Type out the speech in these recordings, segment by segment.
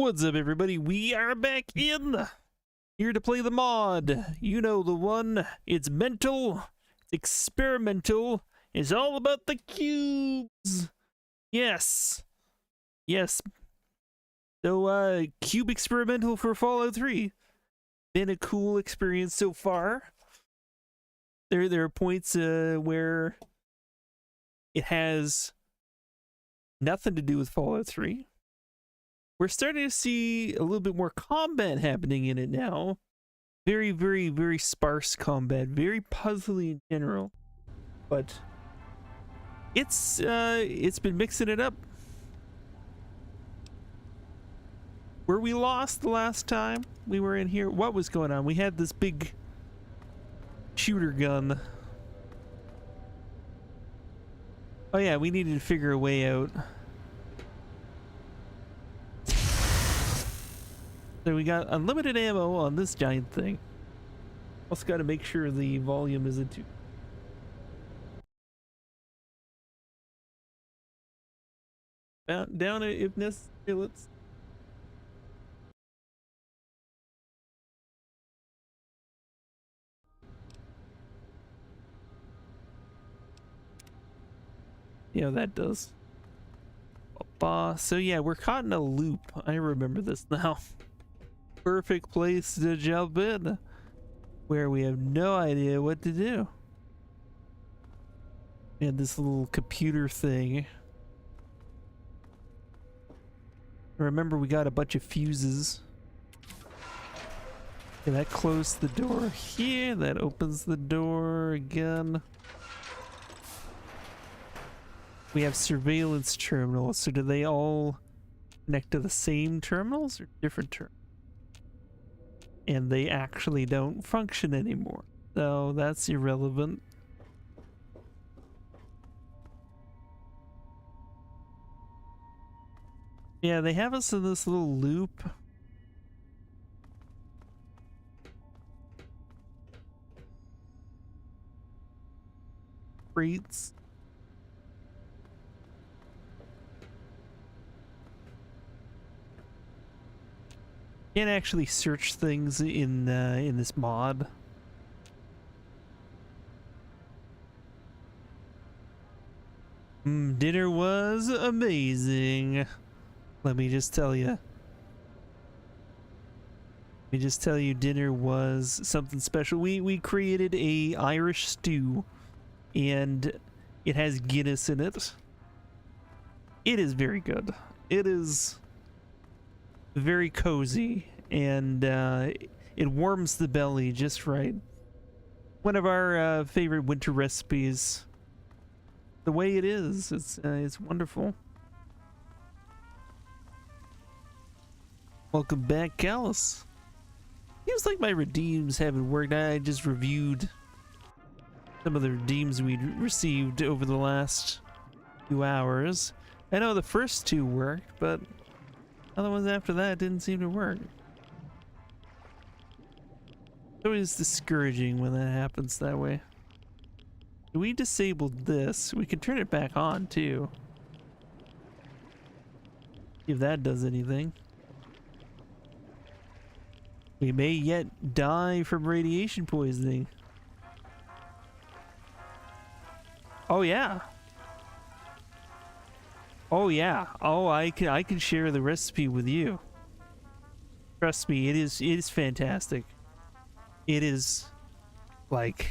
What's up, everybody? We are back in here to play the mod. You know the one. It's mental, it's experimental, it's all about the cubes. Yes. So, cube experimental for Fallout 3. Been a cool experience so far. There are points where it has nothing to do with Fallout 3. We're starting to see a little bit more combat happening in it now. Very, very, very sparse combat. Very puzzly in general. But it's been mixing it up. Where we lost the last time we were in here, what was going on? We had this big shooter gun. Oh yeah, we needed to figure a way out. So we got unlimited ammo on this giant thing. Also got to make sure the volume isn't too... Down if necessary, let's... Yeah, that does. So yeah, we're caught in a loop. I remember this now. Perfect place to jump in, where we have no idea what to do. And this little computer thing. Remember, we got a bunch of fuses. Okay, that closed the door here. That opens the door again. We have surveillance terminals. So do they all connect to the same terminals or different terminals? And they actually don't function anymore. So that's irrelevant. Yeah, they have us in this little loop. Crates. Can't actually search things in this mod. Dinner was amazing. Let me just tell you. Dinner was something special. We created a Irish stew, and it has Guinness in it. It is very good. It is very cozy, and it warms the belly just right. One of our favorite winter recipes. The way it is, it's wonderful. Welcome back, Callus. Seems like my redeems haven't worked. I just reviewed some of the redeems we received over the last few hours. I know the first two worked, but other ones after that didn't seem to work. It's always discouraging when that happens that way. We disabled this. We can turn it back on too. See if that does anything. We may yet die from radiation poisoning. Oh yeah. Oh yeah. Oh, I can share the recipe with you. Trust me, it is fantastic. It is like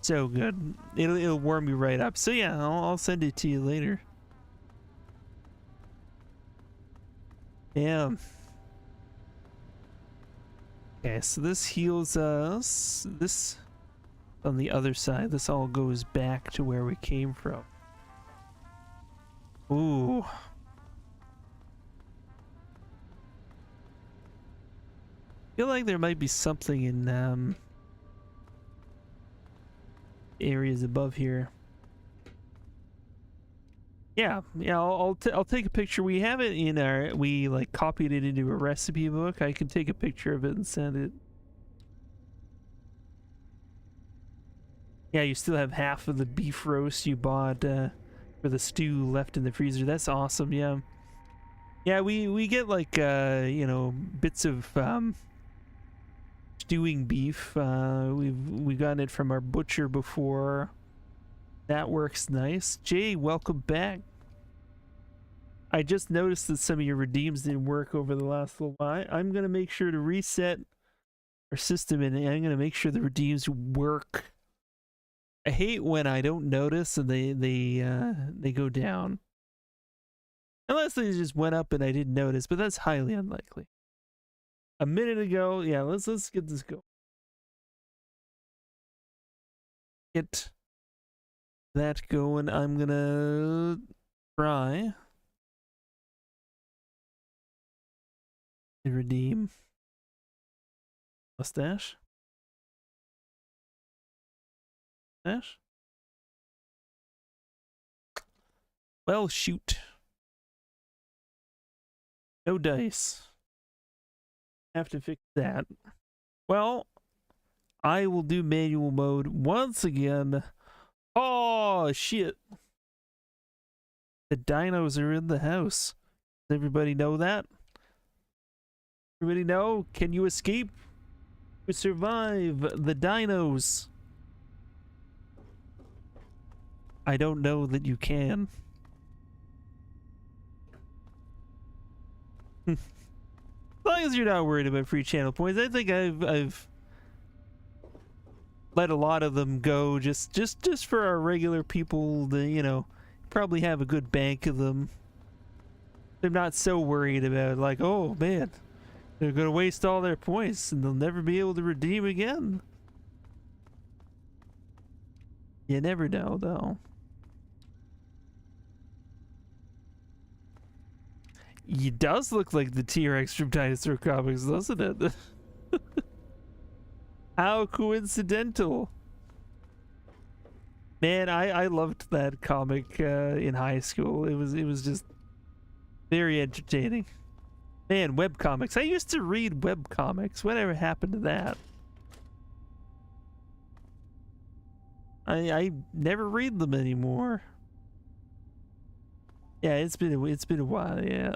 so good. It'll warm you right up. So yeah, I'll send it to you later. Damn. Okay, so this heals us. This on the other side. This all goes back to where we came from. Ooh. Feel like there might be something in areas above here. Yeah, I'll take a picture. We have it in our, we like copied it into a recipe book. I can take a picture of it and send it. Yeah, you still have half of the beef roast you bought for the stew left in the freezer. That's awesome, yeah. Yeah, we get like you know, bits of stewing beef. We've gotten it from our butcher before. That works nice. Jay, welcome back. I just noticed that some of your redeems didn't work over the last little while. I'm gonna make sure to reset our system, and I'm gonna make sure the redeems work. I hate when I don't notice and they go down. Unless they just went up and I didn't notice, but that's highly unlikely. A minute ago, yeah, let's get this going. Get that going. I'm gonna try to redeem mustache. Mustache. Well, shoot. No dice. Have to fix that. Well, I will do manual mode once again. Oh, shit. The dinos are in the house. Does everybody know that? Everybody know? Can you escape? You survive the dinos. I don't know that you can. As long as you're not worried about free channel points, I think I've let a lot of them go just for our regular people to, you know, probably have a good bank of them. They're not so worried about, like, oh man, they're gonna waste all their points and they'll never be able to redeem again. You never know, though. It does look like the T-Rex from Dinosaur Comics, doesn't it? How coincidental. Man, I loved that comic in high school. It was just very entertaining. Man, webcomics. I used to read webcomics. Whatever happened to that? I never read them anymore. Yeah, it's been a while, yeah.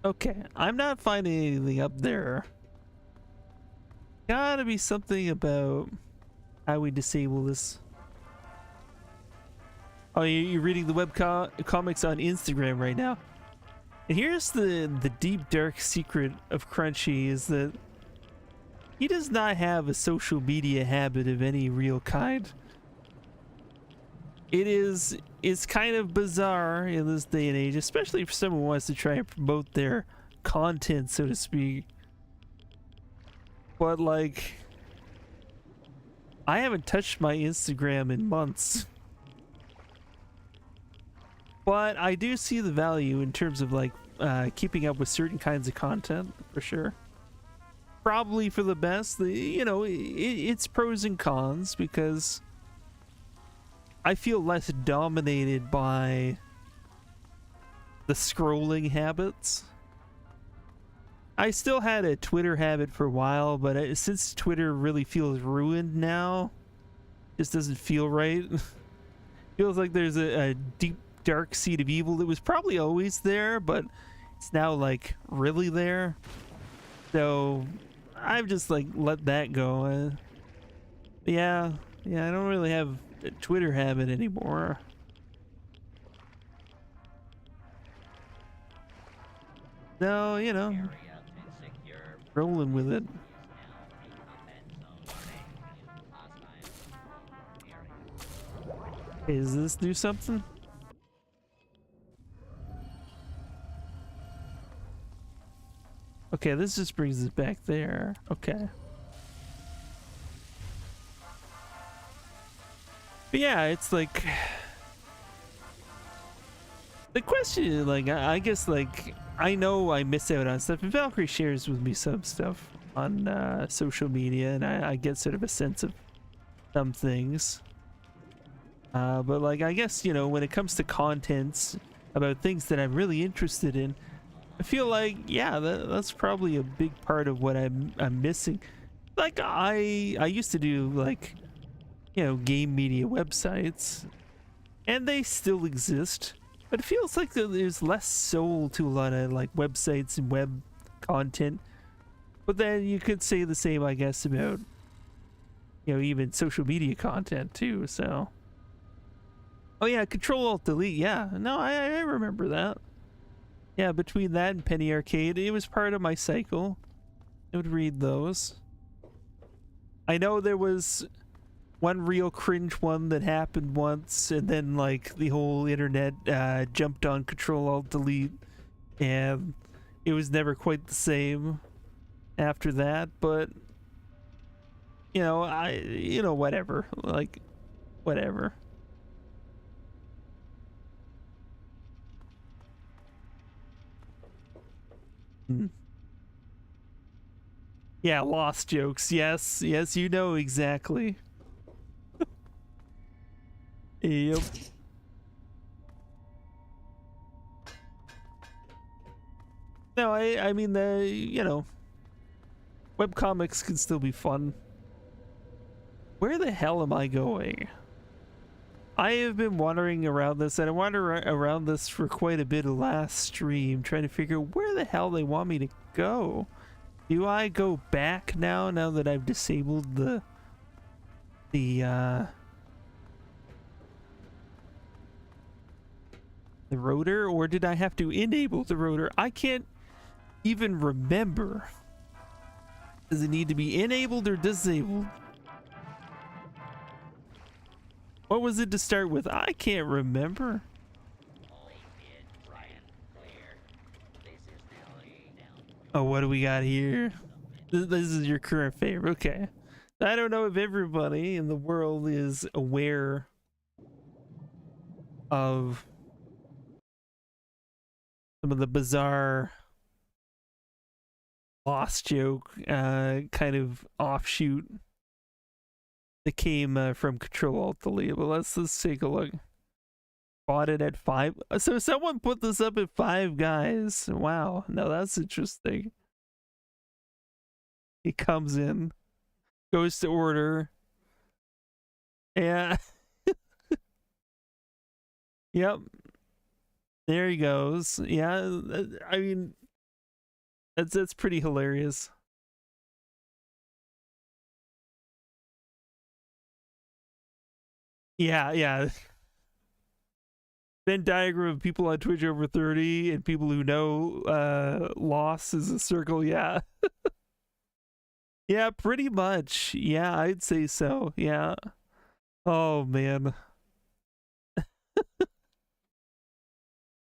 Okay, I'm not finding anything up there. Gotta be something about how we disable this. Oh, you're reading the comics on Instagram right now. And here's the deep dark secret of Crunchy, is that he does not have a social media habit of any real kind. It's kind of bizarre in this day and age, especially for someone who wants to try and promote their content, so to speak. But like, I haven't touched my Instagram in months. But I do see the value in terms of like keeping up with certain kinds of content, for sure. Probably for the best. You know, it's pros and cons, because I feel less dominated by the scrolling habits. I still had a Twitter habit for a while, but since Twitter really feels ruined now, just doesn't feel right. Feels like there's a deep dark seed of evil that was probably always there, but it's now like really there. So I've just like let that go. Yeah, I don't really have a Twitter habit anymore. No, you know, rolling with it. Hey, does this do something? Okay, this just brings us back there. Okay. But yeah, it's like the question is, like, I guess, like, I know I miss out on stuff, and Valkyrie shares with me some stuff on social media, and I get sort of a sense of some things. But like, I guess, you know, when it comes to contents about things that I'm really interested in, I feel like, yeah, that's probably a big part of what I'm missing. Like, I used to do, like, you know, game media websites, and they still exist, but it feels like there's less soul to a lot of like websites and web content. But then you could say the same, I guess, about, you know, even social media content too. So, oh yeah, Control-Alt-Delete. Yeah, no, I remember that. Yeah, between that and Penny Arcade, it was part of my cycle. I would read those. I know there was one real cringe one that happened once, and then like the whole internet jumped on Control-Alt-Delete, and it was never quite the same after that. But you know, whatever, like whatever. Yeah, lost jokes. Yes, you know exactly. Yep. No, I mean, you know, webcomics can still be fun. Where the hell am I going? I have been wandering around this, and I wandered around this for quite a bit of last stream, trying to figure out where the hell they want me to go. Do I go back now that I've disabled the rotor, or did I have to enable the rotor? I can't even remember. Does it need to be enabled or disabled? What was it to start with? I can't remember. Oh, what do we got here? This is your current favorite. Okay. I don't know if everybody in the world is aware of some of the bizarre lost joke kind of offshoot that came from Control-Alt-Delete. But let's take a look. Bought it at 5. So someone put this up at 5 guys. Wow. No, that's interesting. He comes in, goes to order. Yeah. Yep. There he goes. Yeah, I mean, that's pretty hilarious. Yeah. Venn diagram of people on Twitch over 30 and people who know loss is a circle. Yeah. Yeah, pretty much. Yeah, I'd say so. Yeah. Oh man.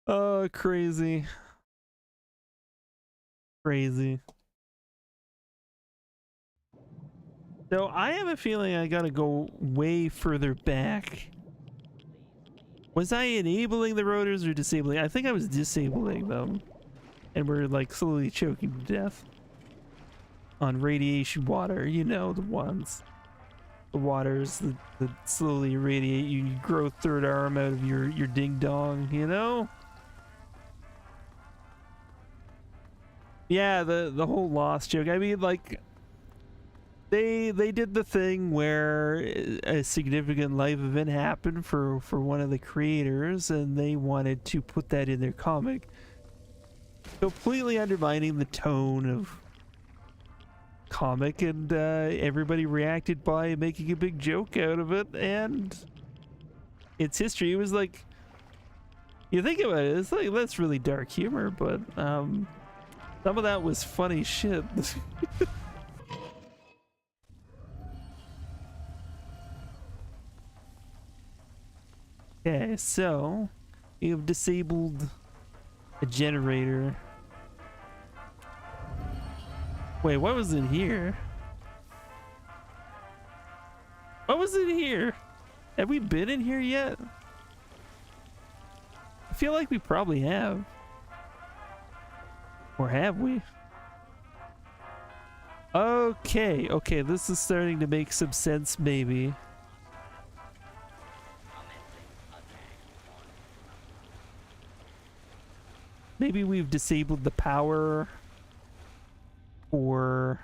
Oh, crazy. Crazy. So I have a feeling I gotta go way further back. Was I enabling the rotors or disabling? I think I was disabling them. And we're like slowly choking to death on radiation water. You know, the ones. The waters that slowly irradiate you. You grow third arm out of your ding dong, you know? Yeah, the whole lost joke. I mean, like, they did the thing where a significant life event happened for one of the creators, and they wanted to put that in their comic, completely undermining the tone of comic, and everybody reacted by making a big joke out of it, and it's history. It was like, you think about it, it's like, that's really dark humor, but some of that was funny shit. Okay, so you've disabled a generator. Wait, what was in here? What was in here? Have we been in here yet? I feel like we probably have. Or have we? Okay, this is starting to make some sense, maybe. Maybe we've disabled the power for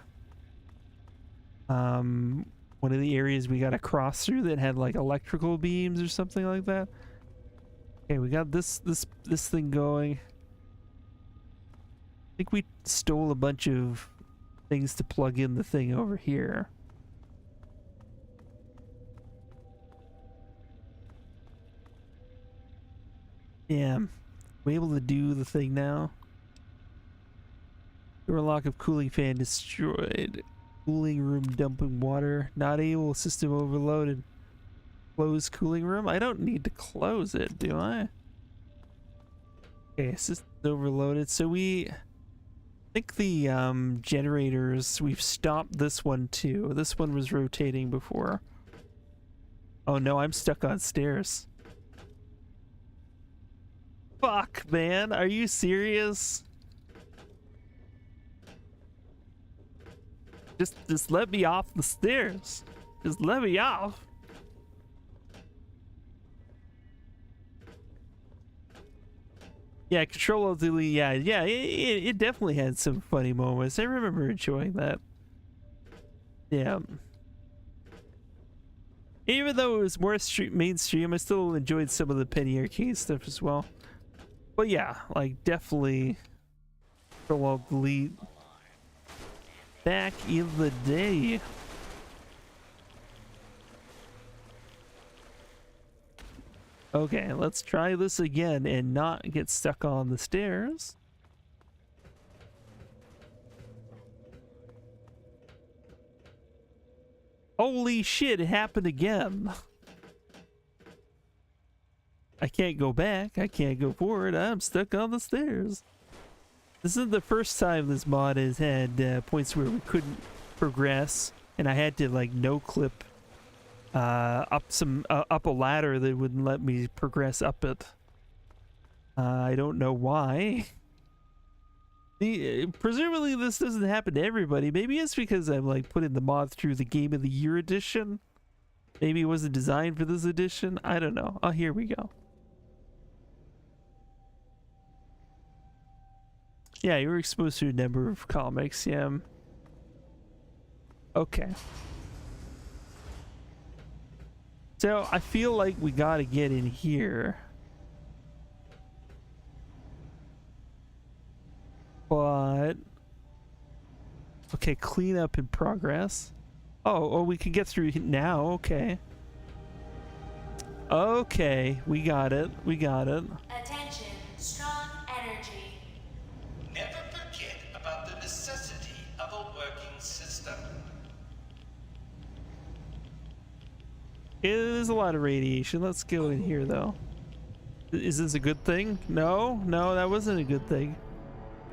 one of the areas we gotta cross through that had like electrical beams or something like that. Okay, we got this thing going. I think we stole a bunch of things to plug in the thing over here. Yeah, we're able to do the thing now. Door lock of cooling fan destroyed. Cooling room dumping water. Not able. System overloaded. Close cooling room. I don't need to close it, do I? Okay, system overloaded. So we think the generators, we've stopped this one too. This one was rotating before. Oh no, I'm stuck on stairs. Fuck, man, are you serious? Just let me off the stairs. Just let me off. Yeah, Control Alt Delete. Yeah, it definitely had some funny moments. I remember enjoying that. Yeah. Even though it was more mainstream, I still enjoyed some of the Penny Arcade stuff as well. But yeah, like definitely Control Alt Delete back in the day. Okay, let's try this again and not get stuck on the stairs. Holy shit, it happened again. I can't go back, I can't go forward, I'm stuck on the stairs. This isn't the first time this mod has had points where we couldn't progress, and I had to like no-clip up a ladder that wouldn't let me progress up it. I don't know why. Presumably this doesn't happen to everybody. Maybe it's because I'm like putting the mod through the Game of the Year edition. Maybe it wasn't designed for this edition. I don't know. Oh, here we go. Yeah, you were exposed to a number of comics, yeah. Okay. So, I feel like we gotta get in here. But... okay, cleanup in progress. Oh, we can get through now, okay. Okay, we got it, we got it. Attention, strong energy. Never forget about the necessity of a working system. There's a lot of radiation. Let's go in here, though. Is this a good thing? No, no, that wasn't a good thing.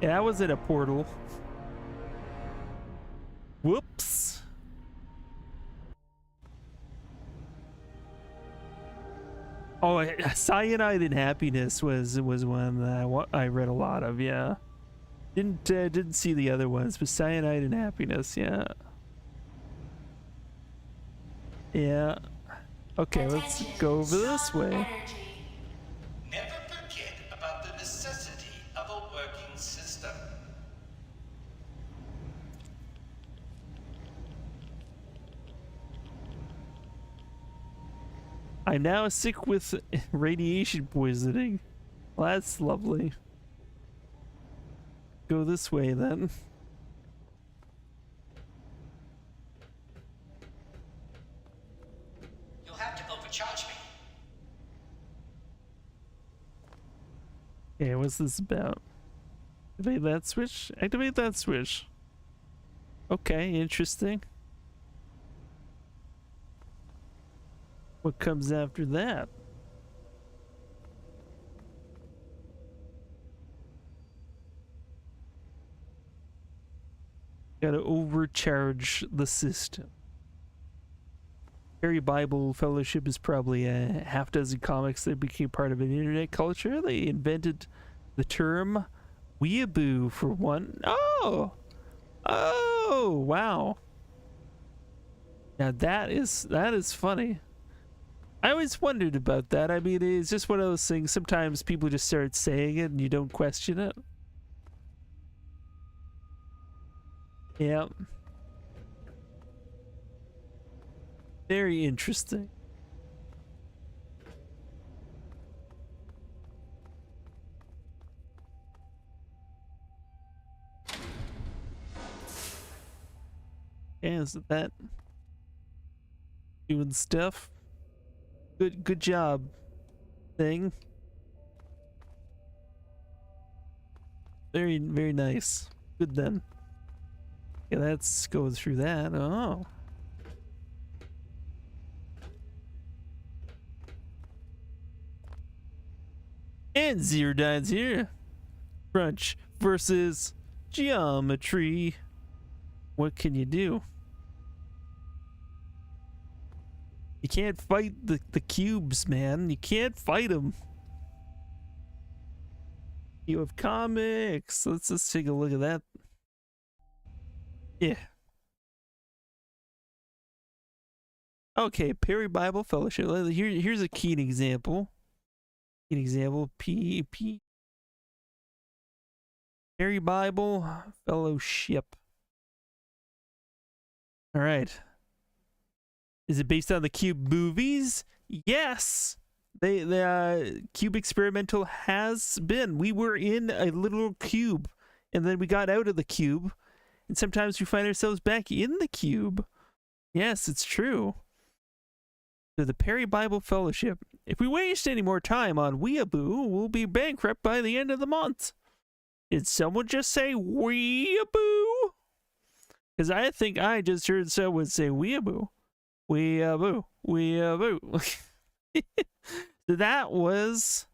Yeah, that wasn't a portal. Whoops. Oh, Cyanide and Happiness was one that I read a lot of. Yeah, didn't see the other ones, but Cyanide and Happiness. Yeah. Yeah. Okay, let's go over this way. Never forget about the necessity of a working system. I'm now sick with radiation poisoning. Well, that's lovely. Go this way then. You'll have to overcharge me. Okay, what's this about? Activate that switch? Activate that switch. Okay, interesting. What comes after that? Gotta overcharge the system. Harry Bible Fellowship is probably a half dozen comics that became part of an internet culture. They invented the term weeaboo for one. Oh! Oh, wow. Now that is funny. I always wondered about that. I mean, it's just one of those things. Sometimes people just start saying it and you don't question it. Yeah. Very interesting. is that doing stuff? Good job, thing. Very nice. Good then. Yeah, let's go through that. Oh. And 0.0 crunch versus geometry. What can you do? You can't fight the cubes, man. You can't fight them. You have comics. Let's take a look at that. Yeah. Okay, Perry Bible Fellowship. Here's a keen example. Keen example. Perry Bible Fellowship. All right. Is it based on the Cube movies? Yes. The Cube Experimental has been. We were in a literal cube, and then we got out of the cube, and sometimes we find ourselves back in the cube. Yes, it's true. So the Perry Bible Fellowship. If we waste any more time on Weeaboo, we'll be bankrupt by the end of the month. Did someone just say Weeaboo? Because I think I just heard someone say Weeaboo. Weeaboo. Weeaboo. So that was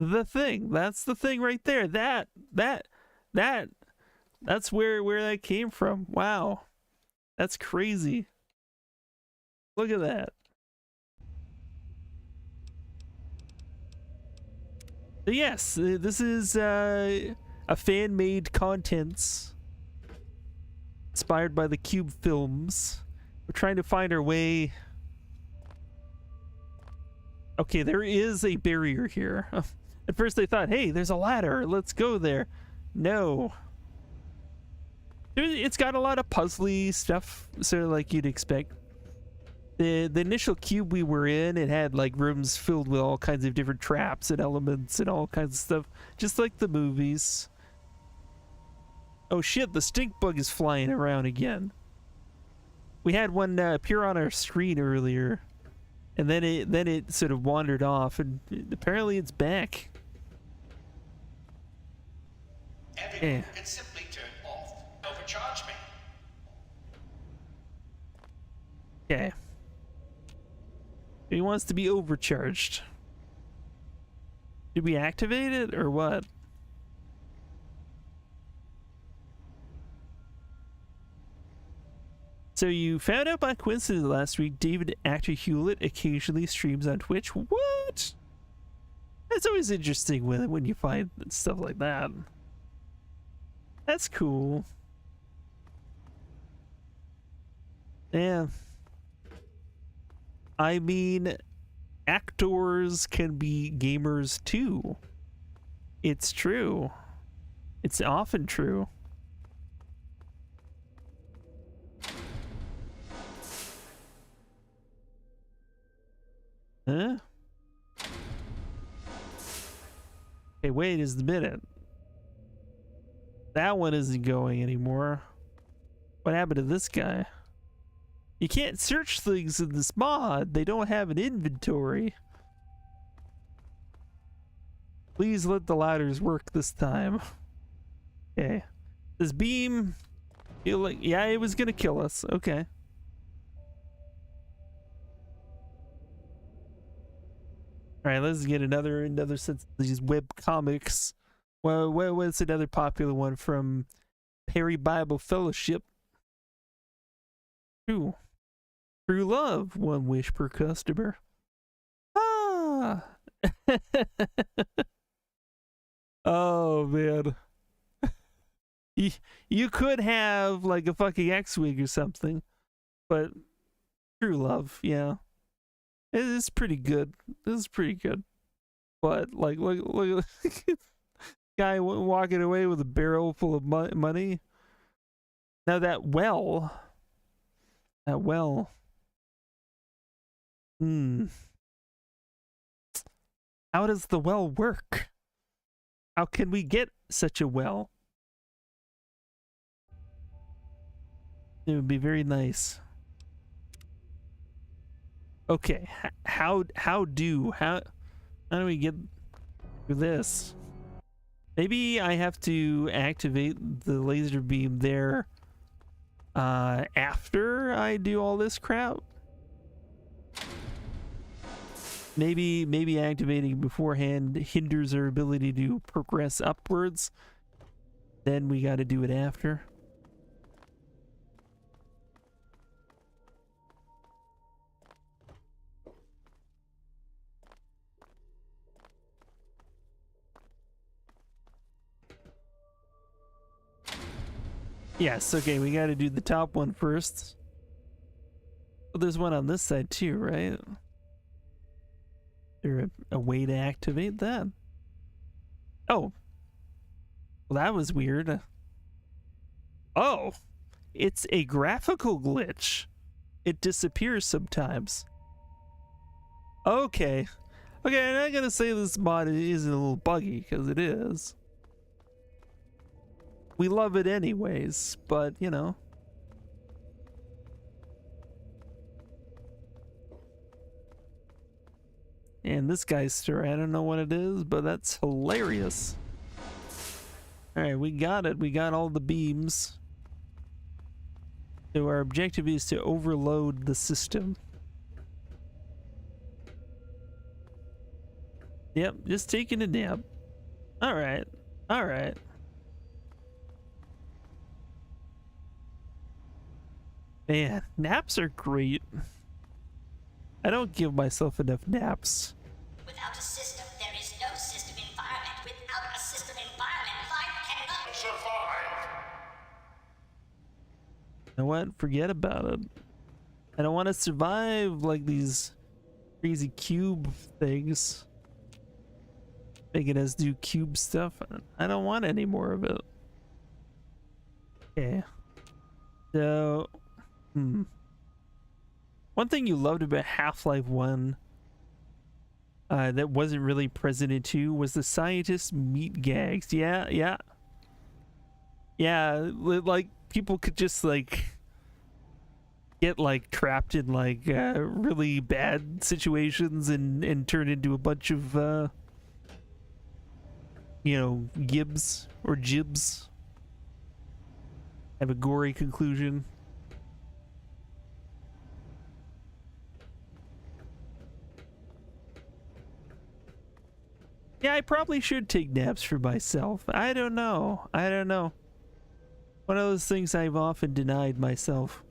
the thing. That's the thing right there. That's where that came from. Wow. That's crazy. Look at that. So yes, this is a fan-made contents inspired by the Cube films. We're trying to find our way. Okay, there is a barrier here. At first I thought, hey, there's a ladder. Let's go there. No. It's got a lot of puzzly stuff, sort of like you'd expect. The initial cube we were in, it had like rooms filled with all kinds of different traps and elements and all kinds of stuff, just like the movies. Oh shit, the stink bug is flying around again. We had one appear on our screen earlier, and then it sort of wandered off, and apparently it's back. Everyone can simply turn off. Overcharge me. Okay. He wants to be overcharged. Did we activate it or what? So you found out by coincidence last week David Actor Hewlett occasionally streams on Twitch. What? That's always interesting when you find stuff like that. That's cool. Yeah. I mean, actors can be gamers too. It's true. It's often true. Huh? Hey, wait just a minute. That one isn't going anymore. What happened to this guy? You can't search things in this mod. They don't have an inventory. Please let the ladders work this time. Okay. This beam, feel like, yeah, it was gonna kill us. Okay. All right, let's get another set of these web comics. Well, what's another popular one from Perry Bible Fellowship? True love, one wish per customer. Ah. Oh man. You could have like a fucking X-Wing or something, but true love, yeah. It is pretty good. This is pretty good. But like look guy walking away with a barrel full of money. Now that well. How does the well work? How can we get such a well? It would be very nice. Okay, how do we get through this? Maybe I have to activate the laser beam there after I do all this crap. Maybe activating beforehand hinders our ability to progress upwards. Then we got to do it after. Yes, okay, we got to do the top one first. Well, there's one on this side too, right? Is there a way to activate that? Oh. Well, that was weird. Oh. It's a graphical glitch. It disappears sometimes. Okay. Okay, I'm not gonna say this mod is a little buggy, because it is. We love it anyways, but, you know. And this guy's story, I don't know what it is, but that's hilarious. Alright, we got it. We got all the beams. So our objective is to overload the system. Yep, just taking a nap. Alright. Alright. Man, naps are great. I don't give myself enough naps. Without a system, there is no system environment. Without a system environment, life cannot survive. You know what? Forget about it. I don't want to survive like these crazy cube things. Making us do cube stuff. I don't want any more of it. Okay. So... One thing you loved about Half-Life 1 that wasn't really present in 2 was the scientist meat gags. Yeah, like people could just like get like trapped in like really bad situations and turn into a bunch of you know, gibs or jibs. Have a gory conclusion. Yeah, I probably should take naps for myself. I don't know. One of those things I've often denied myself.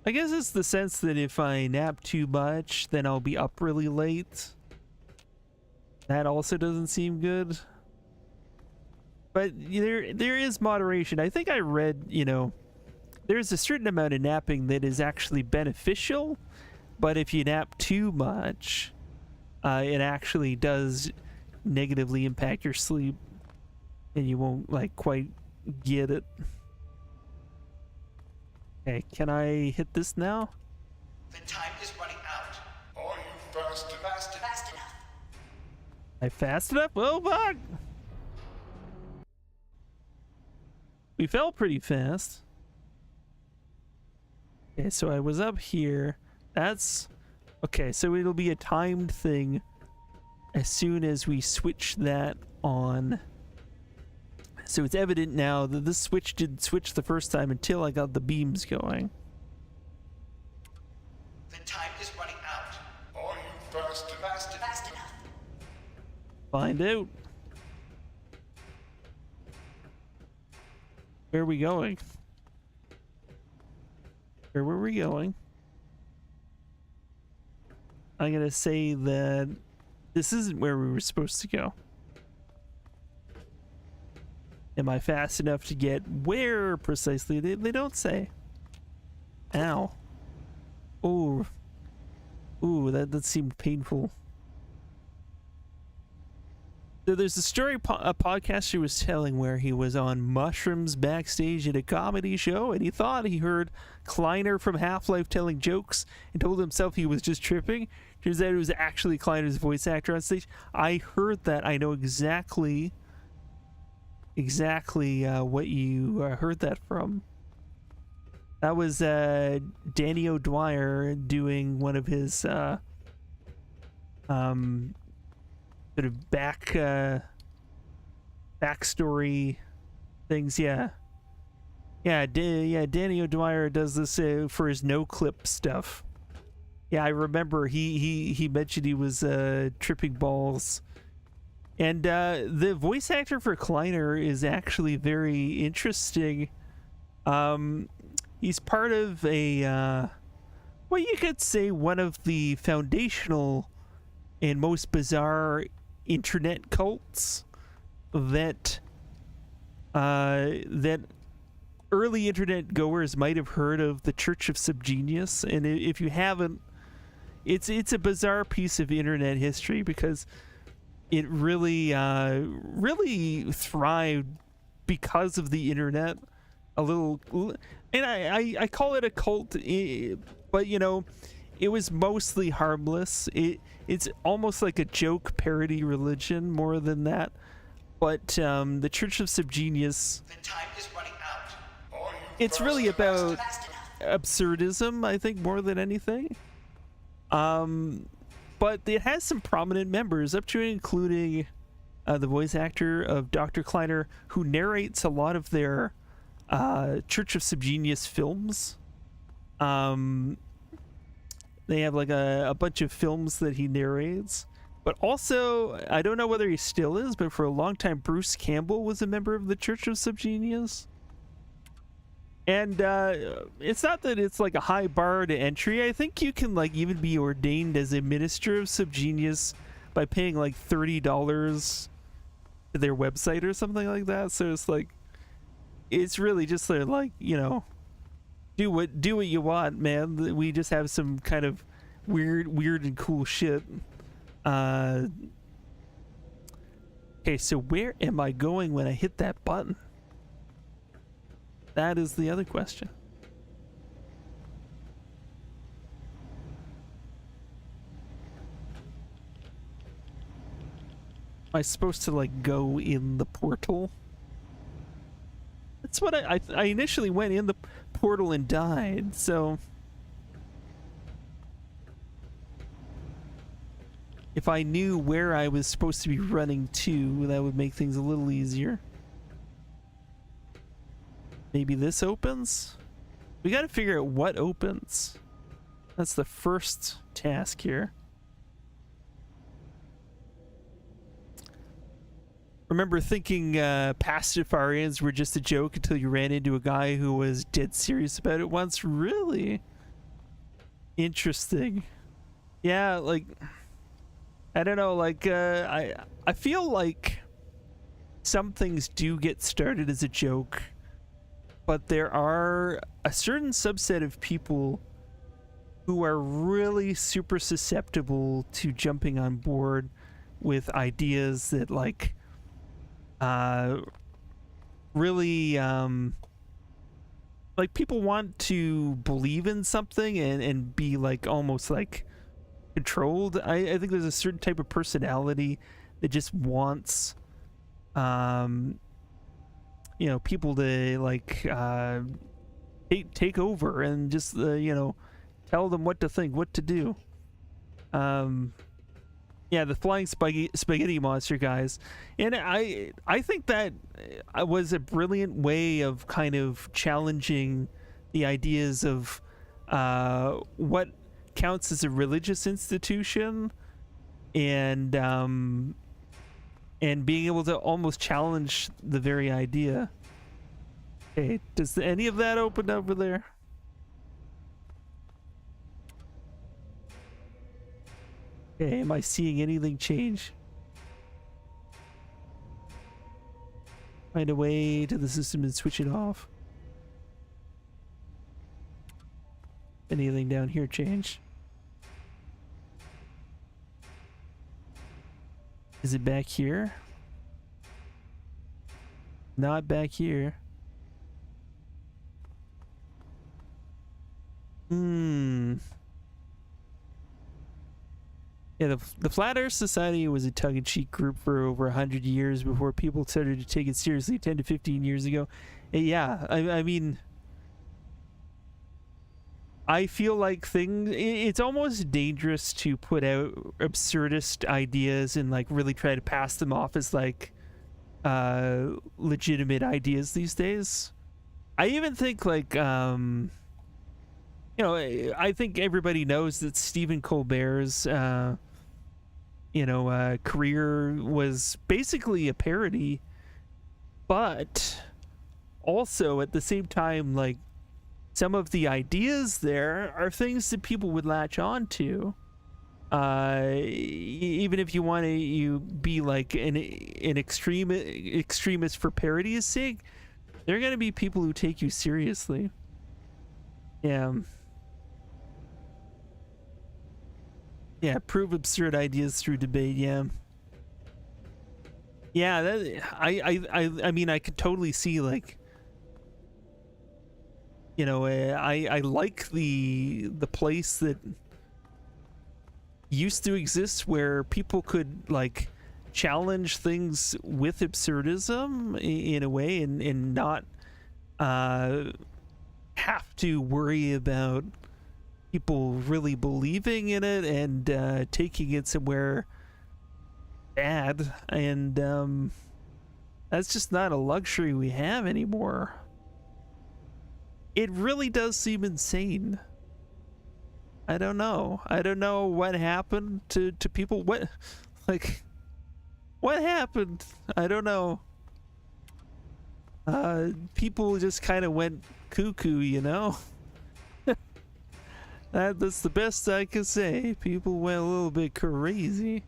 I guess it's the sense that if I nap too much, then I'll be up really late. That also doesn't seem good. But there is moderation. I think I read, you know, there's a certain amount of napping that is actually beneficial, but if you nap too much, it actually does negatively impact your sleep and you won't like quite get it. Okay, can I hit this now? The time is running out. Are you fast enough? I fast enough? Oh fuck! We fell pretty fast. Okay, so I was up here. That's okay, so it'll be a timed thing as soon as we switch that on. So it's evident now that this switch didn't switch the first time until I got the beams going. The time is running out. Are you fast enough? Find out. Where are we going? Where were we going? I'm gonna say that this isn't where we were supposed to go. Am I fast enough to get where precisely? They don't say. Ow. Ooh. Ooh, that seemed painful. So there's a story a podcaster was telling where he was on mushrooms backstage at a comedy show and he thought he heard Kleiner from Half-Life telling jokes and told himself he was just tripping. Turns out it was actually Kleiner's voice actor on stage. I heard that. I know exactly what you heard that from. That was Danny O'Dwyer doing one of his sort of backstory things. Yeah, Danny O'Dwyer does this for his no clip stuff. Yeah, I remember he mentioned he was tripping balls. And the voice actor for Kleiner is actually very interesting. He's part of a, well, you could say one of the foundational and most bizarre internet cults that that early internet goers might have heard of, the Church of Subgenius. And if you haven't, it's a bizarre piece of internet history because it really thrived because of the internet. A little, and I call it a cult, but you know, it was mostly harmless. It's almost like a joke parody religion more than that. But the Church of Subgenius, The time is running out. it's really about absurdism, I think, more than anything. But it has some prominent members, up to and including the voice actor of Dr. Kleiner, who narrates a lot of their Church of Subgenius films. They have like a bunch of films that he narrates. But also, I don't know whether he still is, but for a long time, Bruce Campbell was a member of the Church of Subgenius. And it's not that it's like a high bar to entry. I think you can like even be ordained as a minister of Subgenius by paying like $30 to their website or something like that. So it's like, it's really just like, you know, do what you want, man. We just have some kind of weird and cool shit. Okay, so where am I going when I hit that button? That is the other question. Am I supposed to like go in the portal? That's what I initially went in the portal and died, so if I knew where I was supposed to be running to, that would make things a little easier. Maybe this opens? We gotta figure out what opens. That's the first task here. Remember thinking pacifarians were just a joke until you ran into a guy who was dead serious about it once? Really? Interesting. Yeah, like, I don't know, like, I feel like some things do get started as a joke, but there are a certain subset of people who are really super susceptible to jumping on board with ideas that, like, really, like, people want to believe in something and be, like, almost, like, controlled. I think there's a certain type of personality that just wants, you know, people to like take over and just you know, tell them what to think, what to do. Yeah, the flying spaghetti monster guys, and I think that was a brilliant way of kind of challenging the ideas of what counts as a religious institution, and being able to almost challenge the very idea. Okay, does any of that open over there? Okay, am I seeing anything change? Find a way to the system and switch it off. Anything down here change? Is it back here? Not back here. Yeah, the Flat Earth Society was a tongue-in-cheek group for over 100 years before people started to take it seriously 10 to 15 years ago. And yeah, I mean, I feel like it's almost dangerous to put out absurdist ideas and like really try to pass them off as like legitimate ideas these days. I even think like you know, I think everybody knows that Stephen Colbert's career was basically a parody, but also at the same time, like, some of the ideas there are things that people would latch on to. Even if you want to be like an extremist for parody's sake, there are going to be people who take you seriously. Yeah. Yeah, prove absurd ideas through debate. Yeah. Yeah, I mean, I could totally see, like, you know, I like the place that used to exist where people could like challenge things with absurdism in a way, and not have to worry about people really believing in it and taking it somewhere bad. And that's just not a luxury we have anymore. It really does seem insane. I don't know what happened to people. What happened? I don't know. People just kind of went cuckoo, you know? That's the best I can say. People went a little bit crazy.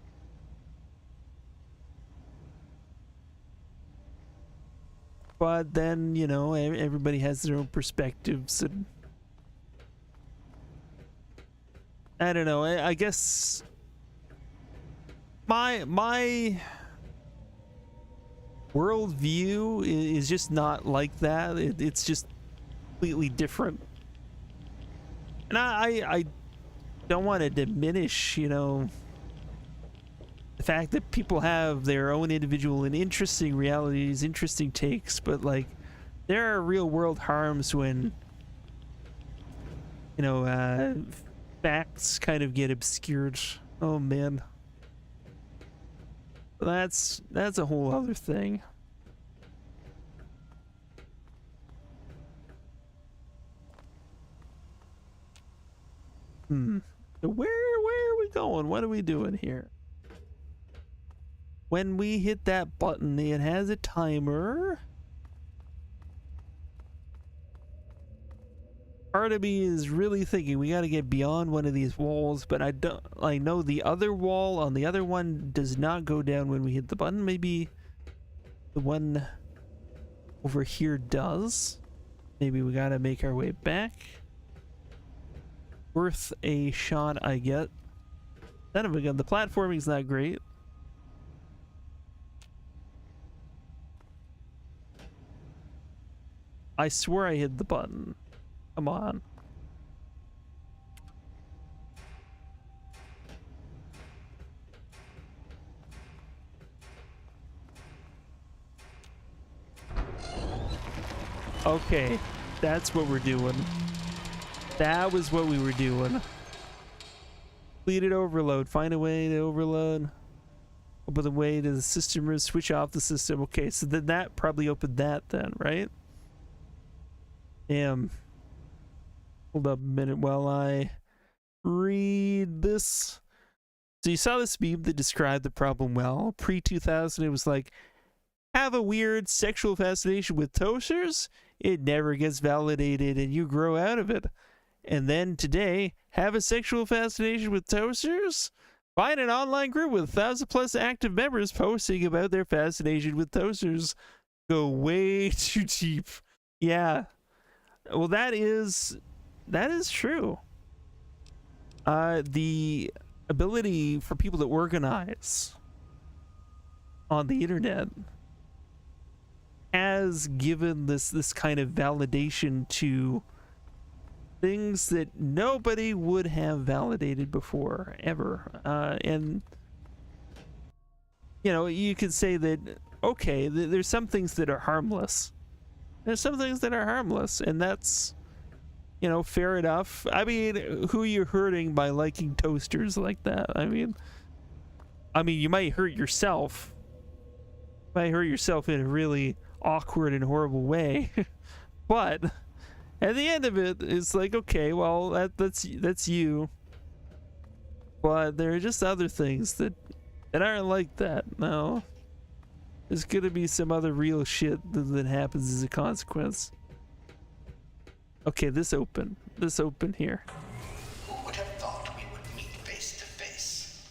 But then, you know, everybody has their own perspectives, and I don't know. I guess my worldview is just not like that. It's just completely different, and I don't want to diminish, you know, the fact that people have their own individual and interesting realities, interesting takes, but like, there are real world harms when, you know, facts kind of get obscured. Oh man, that's a whole other thing. So where are we going? What are we doing here? When we hit that button, it has a timer. Part of me is really thinking we got to get beyond one of these walls, but I know the other wall on the other one does not go down when we hit the button. Maybe the one over here does. Maybe we got to make our way back. Worth a shot, I get. Then again, the platforming's not great. I swear I hit the button. Come on. Okay, that's what we're doing. That was what we were doing. Completed overload. Find a way to overload. Open the way to the system room. Switch off the system. Okay, so then that probably opened that then, right? Damn. Hold up a minute while I read this. So you saw this meme that described the problem well. Pre-2000, it was like, have a weird sexual fascination with toasters? It never gets validated and you grow out of it. And then today, have a sexual fascination with toasters? Find an online group with 1,000+ active members posting about their fascination with toasters. Go way too deep. Yeah. Well, that is true. The ability for people to organize on the internet has given this kind of validation to things that nobody would have validated before, ever. And, you know, you could say that, okay, there's some things that are harmless. There's some things that are harmless, and that's, you know, fair enough. I mean, who are you hurting by liking toasters like that? I mean, you might hurt yourself. Might hurt yourself in a really awkward and horrible way. But at the end of it, it's like, okay, well, that's you. But there are just other things that aren't like that. No, there's gonna be some other real shit that happens as a consequence. Okay, this open here. Who would have thought we would meet face to face?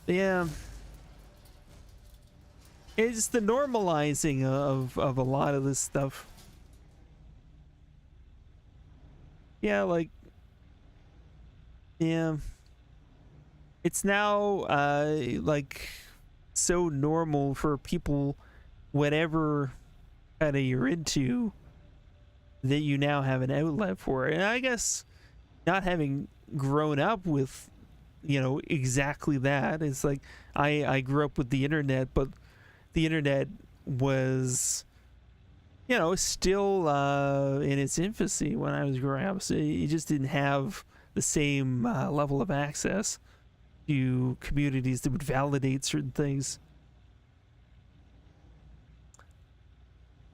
Yeah. It's the normalizing of a lot of this stuff. Yeah, like, yeah. It's now like so normal for people, whatever kind of you're into, that you now have an outlet for it. And I guess not having grown up with, you know, exactly that, it's like I grew up with the internet, but the internet was, you know, still in its infancy when I was growing up, so you just didn't have the same level of access to communities that would validate certain things.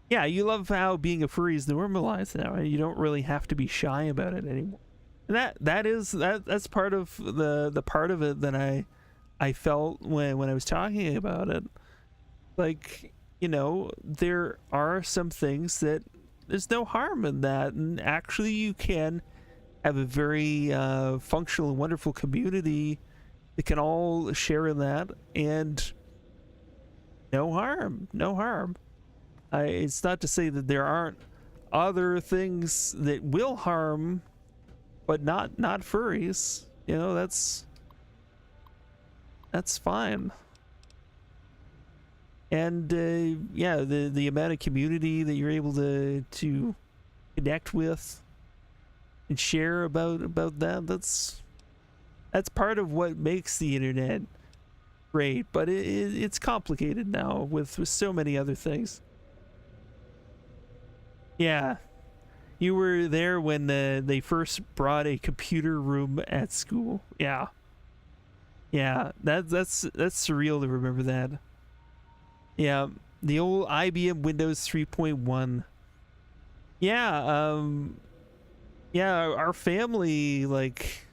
Yeah, you love how being a furry is normalized now, and you don't really have to be shy about it anymore. And that's part of the part of it that I felt when I was talking about it. Like, you know, there are some things that there's no harm in that, and actually you can have a very functional and wonderful community that can all share in that, and no harm. It's not to say that there aren't other things that will harm, but not furries. You know, that's fine. And yeah, the amount of community that you're able to connect with and share about that, that's part of what makes the internet great. But it's complicated now with so many other things. Yeah, you were there when they first brought a computer room at school. Yeah, that's surreal to remember that. Yeah, the old IBM Windows 3.1. Yeah, yeah, our family, like,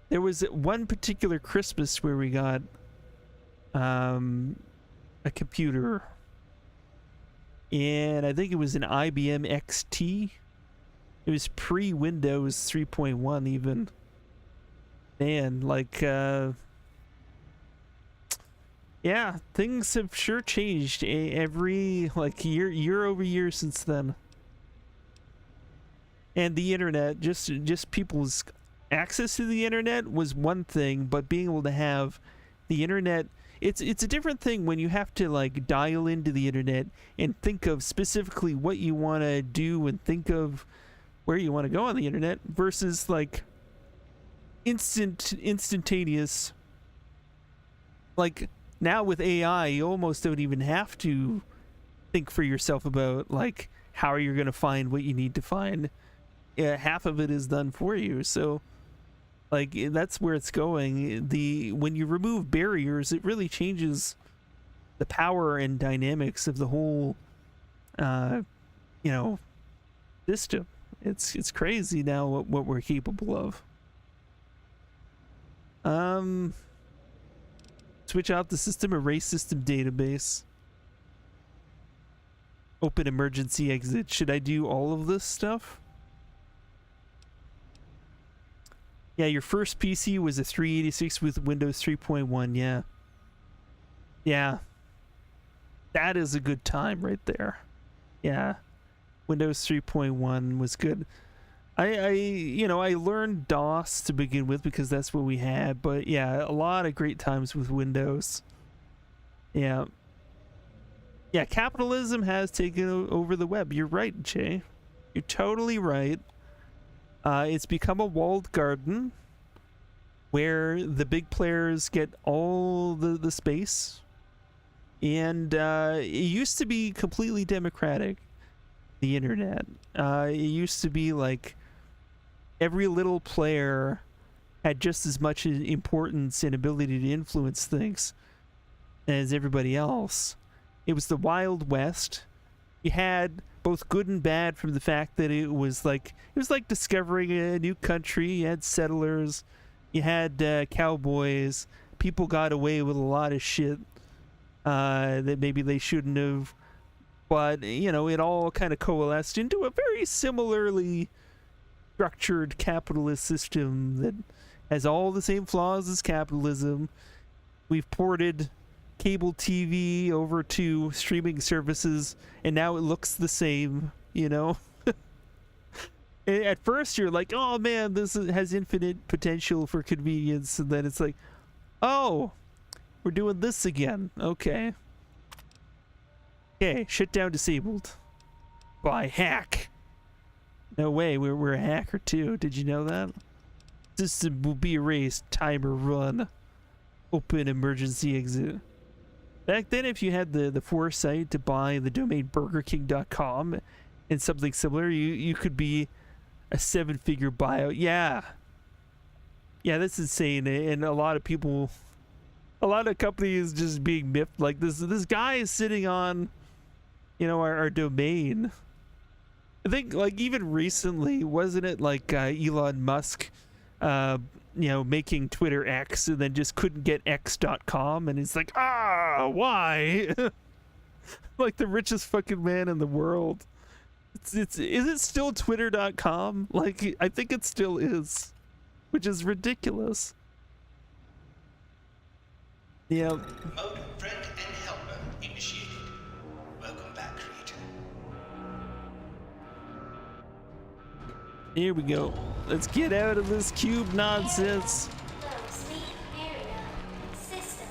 there was one particular Christmas where we got a computer, and I think it was an IBM XT. It was pre-Windows 3.1 even. Man, like, yeah, things have sure changed every, like, year over year since then. And the internet, just people's access to the internet was one thing, but being able to have the internet, it's a different thing when you have to, like, dial into the internet and think of specifically what you want to do and think of where you want to go on the internet, versus, like, instantaneous. Like, now with AI, you almost don't even have to think for yourself about, like, how you're going to find what you need to find. Half of it is done for you. So, like, that's where it's going. When you remove barriers, it really changes the power and dynamics of the whole, you know, system. It's crazy now what we're capable of. Switch out the system, erase system database. Open emergency exit. Should I do all of this stuff? Yeah, your first PC was a 386 with Windows 3.1, yeah. Yeah. That is a good time right there. Yeah. Windows 3.1 was good. I learned DOS to begin with because that's what we had, but yeah, a lot of great times with Windows. Yeah. Yeah, capitalism has taken over the web. You're right, Jay. You're totally right. It's become a walled garden where the big players get all the space. And it used to be completely democratic. the internet. It used to be like every little player had just as much importance and ability to influence things as everybody else. It was the Wild West. You had both good and bad from the fact that it was like discovering a new country. You had settlers, you had cowboys. People got away with a lot of shit that maybe they shouldn't have. But, you know, it all kind of coalesced into a very similarly structured capitalist system that has all the same flaws as capitalism. We've ported cable TV over to streaming services, and now it looks the same, you know? At first, you're like, oh man, this has infinite potential for convenience, and then it's like, oh, we're doing this again. Okay. Okay, shutdown disabled by hack. No way, we're a hacker too. Did you know that? System will be erased. Timer run. Open emergency exit. Back then, if you had the foresight to buy the domain BurgerKing.com and something similar, you could be a 7-figure buyout. Yeah, that's insane. And a lot of people, a lot of companies just being miffed. Like this guy is sitting on, you know, our domain. I think like even recently, wasn't it like Elon Musk, you know, making Twitter X and then just couldn't get X.com, and he's like, why? Like the richest fucking man in the world. Is it still Twitter.com? Like I think it still is, which is ridiculous. Yeah. Mode friend and helper initiated. Welcome back, creator. Here we go. Let's get out of this cube nonsense. Low sleep area. System.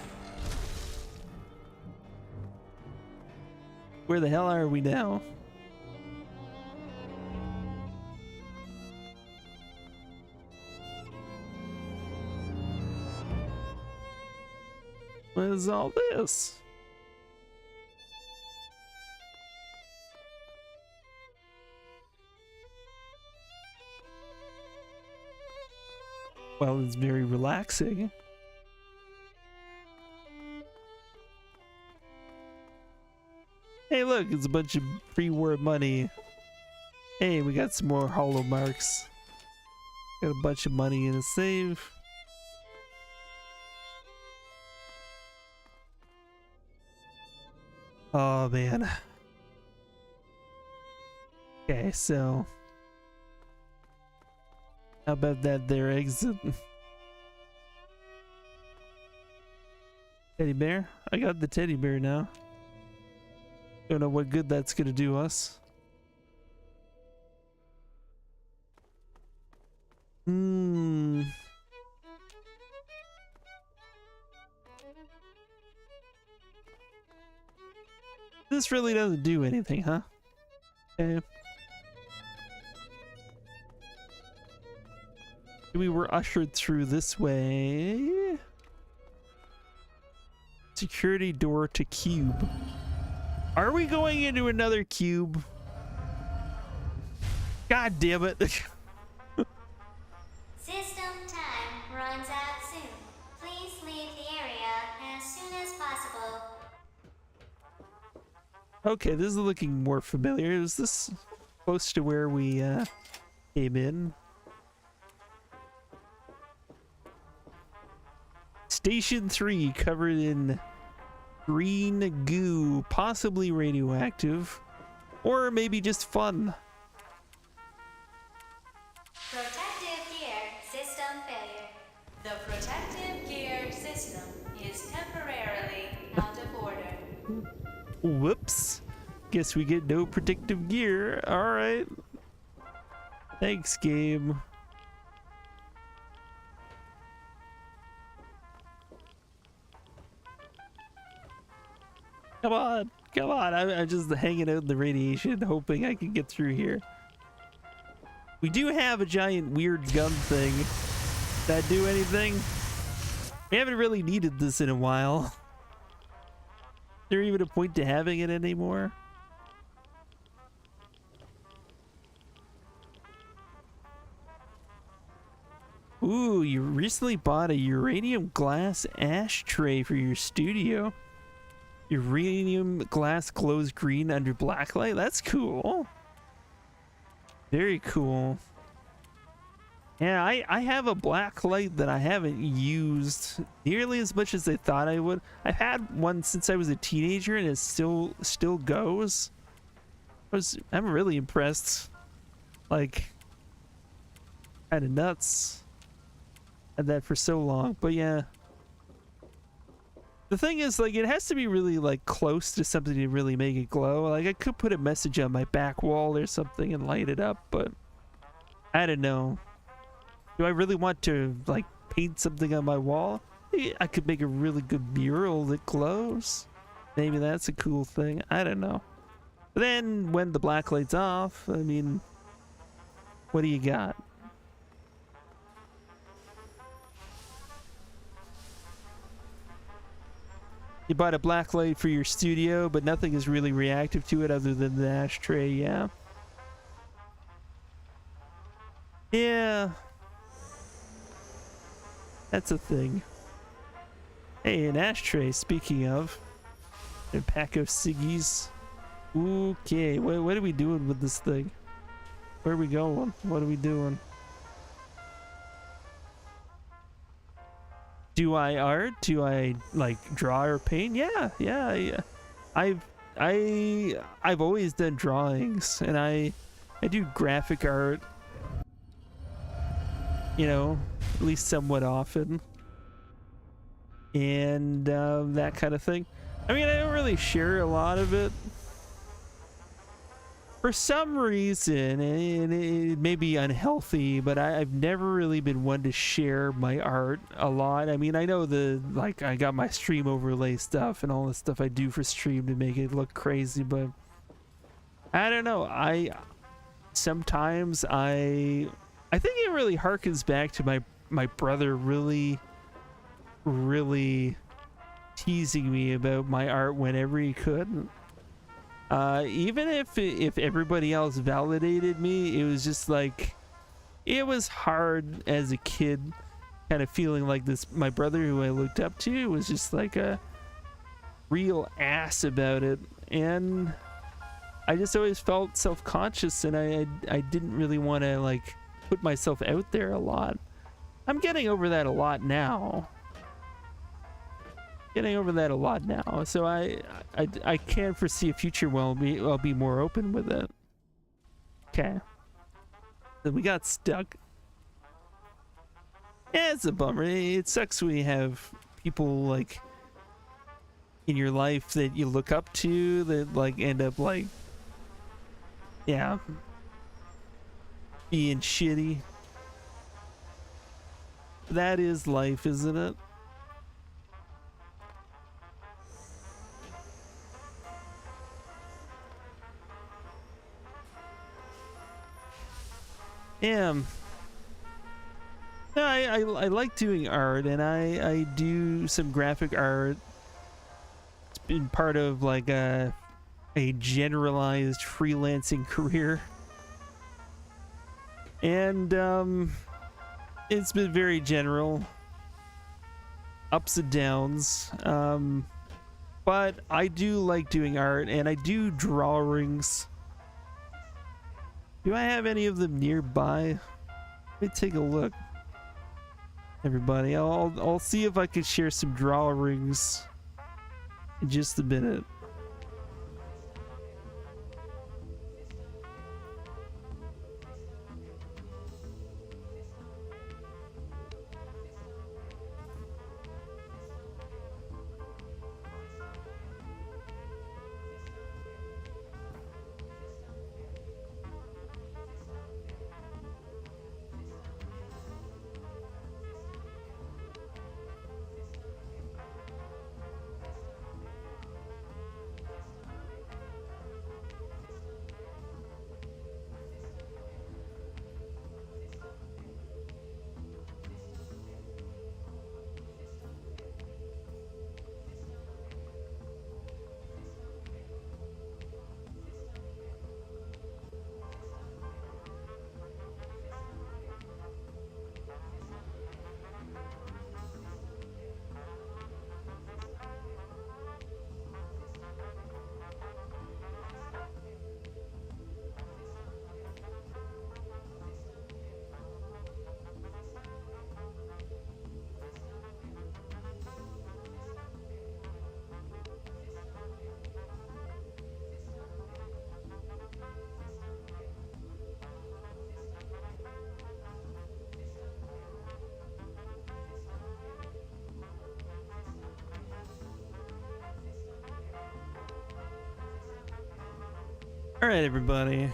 Where the hell are we now? What is all this? Well, it's very relaxing. Hey, look, it's a bunch of pre-war money. Hey, we got some more hollow marks. Got a bunch of money in a save. Oh, man. Okay, so how about that there exit? Teddy bear? I got the teddy bear now. Don't know what good that's gonna do us. This really doesn't do anything, huh? Okay. We were ushered through this way. Security door to cube. Are we going into another cube? God damn it. System time runs out soon. Please leave the area as soon as possible. Okay, this is looking more familiar. Is this close to where we came in? Station 3 covered in green goo, possibly radioactive, or maybe just fun. Protective gear system failure. The protective gear system is temporarily out of order. Whoops. Guess we get no protective gear. Alright. Thanks, game. Come on, come on. I'm just hanging out in the radiation, hoping I can get through here. We do have a giant weird gun thing. That do anything? We haven't really needed this in a while. Is there even a point to having it anymore? Ooh, you recently bought a uranium glass ashtray for your studio. Uranium glass glows green under blacklight. That's cool. Very cool. Yeah, I have a black light that I haven't used nearly as much as I thought I would. I've had one since I was a teenager and it still goes. I'm really impressed. Like, kind of nuts. Had that for so long, but yeah. The thing is, like, it has to be really, like, close to something to really make it glow. Like, I could put a message on my back wall or something and light it up, but I don't know. Do I really want to, like, paint something on my wall? I could make a really good mural that glows. Maybe that's a cool thing. I don't know. But then, when the black light's off, I mean, what do you got? You bought a black light for your studio, but nothing is really reactive to it other than the ashtray, yeah. Yeah. That's a thing. Hey, an ashtray, speaking of. A pack of ciggies. Okay, what are we doing with this thing? Where are we going? What are we doing? Do I art? Do I like draw or paint? Yeah. I've always done drawings, and I do graphic art. You know, at least somewhat often, and that kind of thing. I mean, I don't really share a lot of it. For some reason, and it may be unhealthy, but I've never really been one to share my art a lot. I mean, I know I got my stream overlay stuff and all the stuff I do for stream to make it look crazy, but I don't know. Sometimes I think it really harkens back to my brother really teasing me about my art whenever he could. Even if everybody else validated me, it was just like, it was hard as a kid, kind of feeling like my brother who I looked up to was just like a real ass about it, and I just always felt self-conscious, and I didn't really want to like put myself out there a lot. I'm getting over that a lot now. So I can foresee a future where I'll be more open with it. Okay. Then we got stuck. Yeah, it's a bummer. It sucks when you have people like in your life that you look up to that like end up like, yeah, being shitty. That is life, isn't it? Yeah. No, I like doing art, and I do some graphic art. It's been part of like a generalized freelancing career, and it's been very general, ups and downs. But I do like doing art, and I do drawings. Do I have any of them nearby? Let me take a look. Everybody, I'll see if I can share some drawings in just a minute. All right, everybody.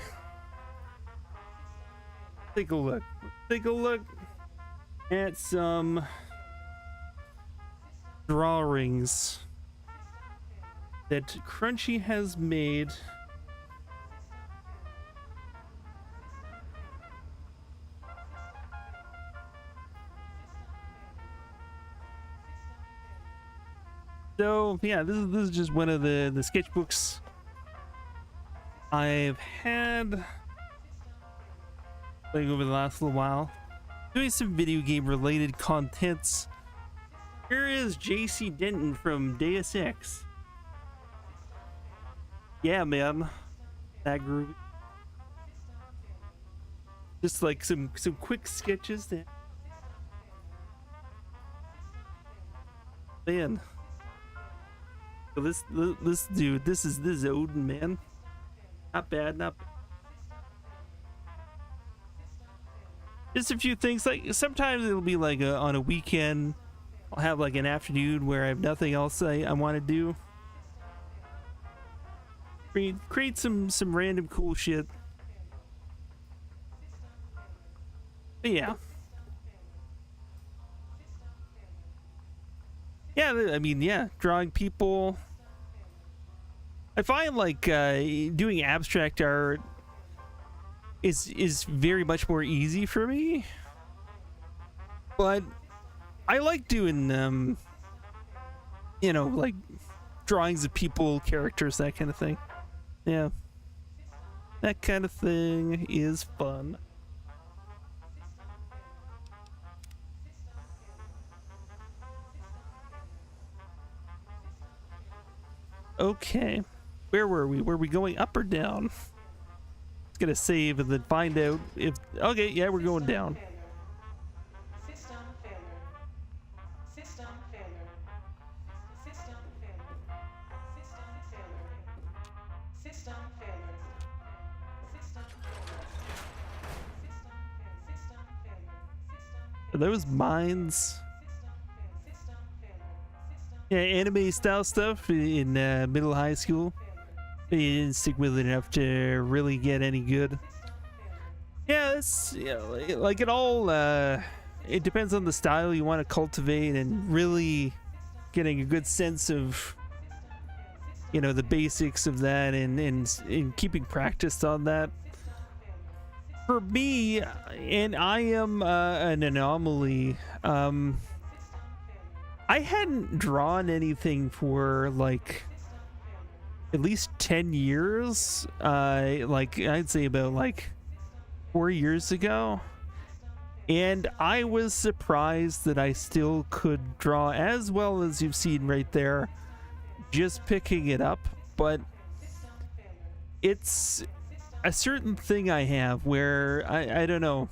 Take a look. Take a look at some drawings that Crunchy has made. So yeah, this is just one of the sketchbooks I've had like over the last little while, doing some video game related contents. Here is JC Denton from Deus Ex. Yeah, man, that groovy. Just like some quick sketches there. Man. So this dude, this is Odin, man. Not bad, not bad. Just a few things, like sometimes it'll be like on a weekend, I'll have like an afternoon where I have nothing else I want to do. Create some random cool shit. But yeah. Yeah, I mean, yeah, drawing people. I find like doing abstract art is very much more easy for me, but I like doing you know, like drawings of people, characters, that kind of thing. Yeah, that kind of thing is fun. Okay, where were we? Were we going up or down? It's gonna save and then find out if... Okay, yeah, we're going down. System failure. System failure. System failure. System failure. System failure. System failure. System failure. Are those mines? Yeah, anime style stuff in middle high school. But you didn't stick with it enough to really get any good. Yeah, it's, you know, like it all, it depends on the style you want to cultivate and really getting a good sense of, you know, the basics of that and keeping practice on that. For me, and I am an anomaly, I hadn't drawn anything for like at least 10 years, like I'd say about like 4 years ago, and I was surprised that I still could draw as well as you've seen right there, just picking it up. But it's a certain thing I have where I don't know,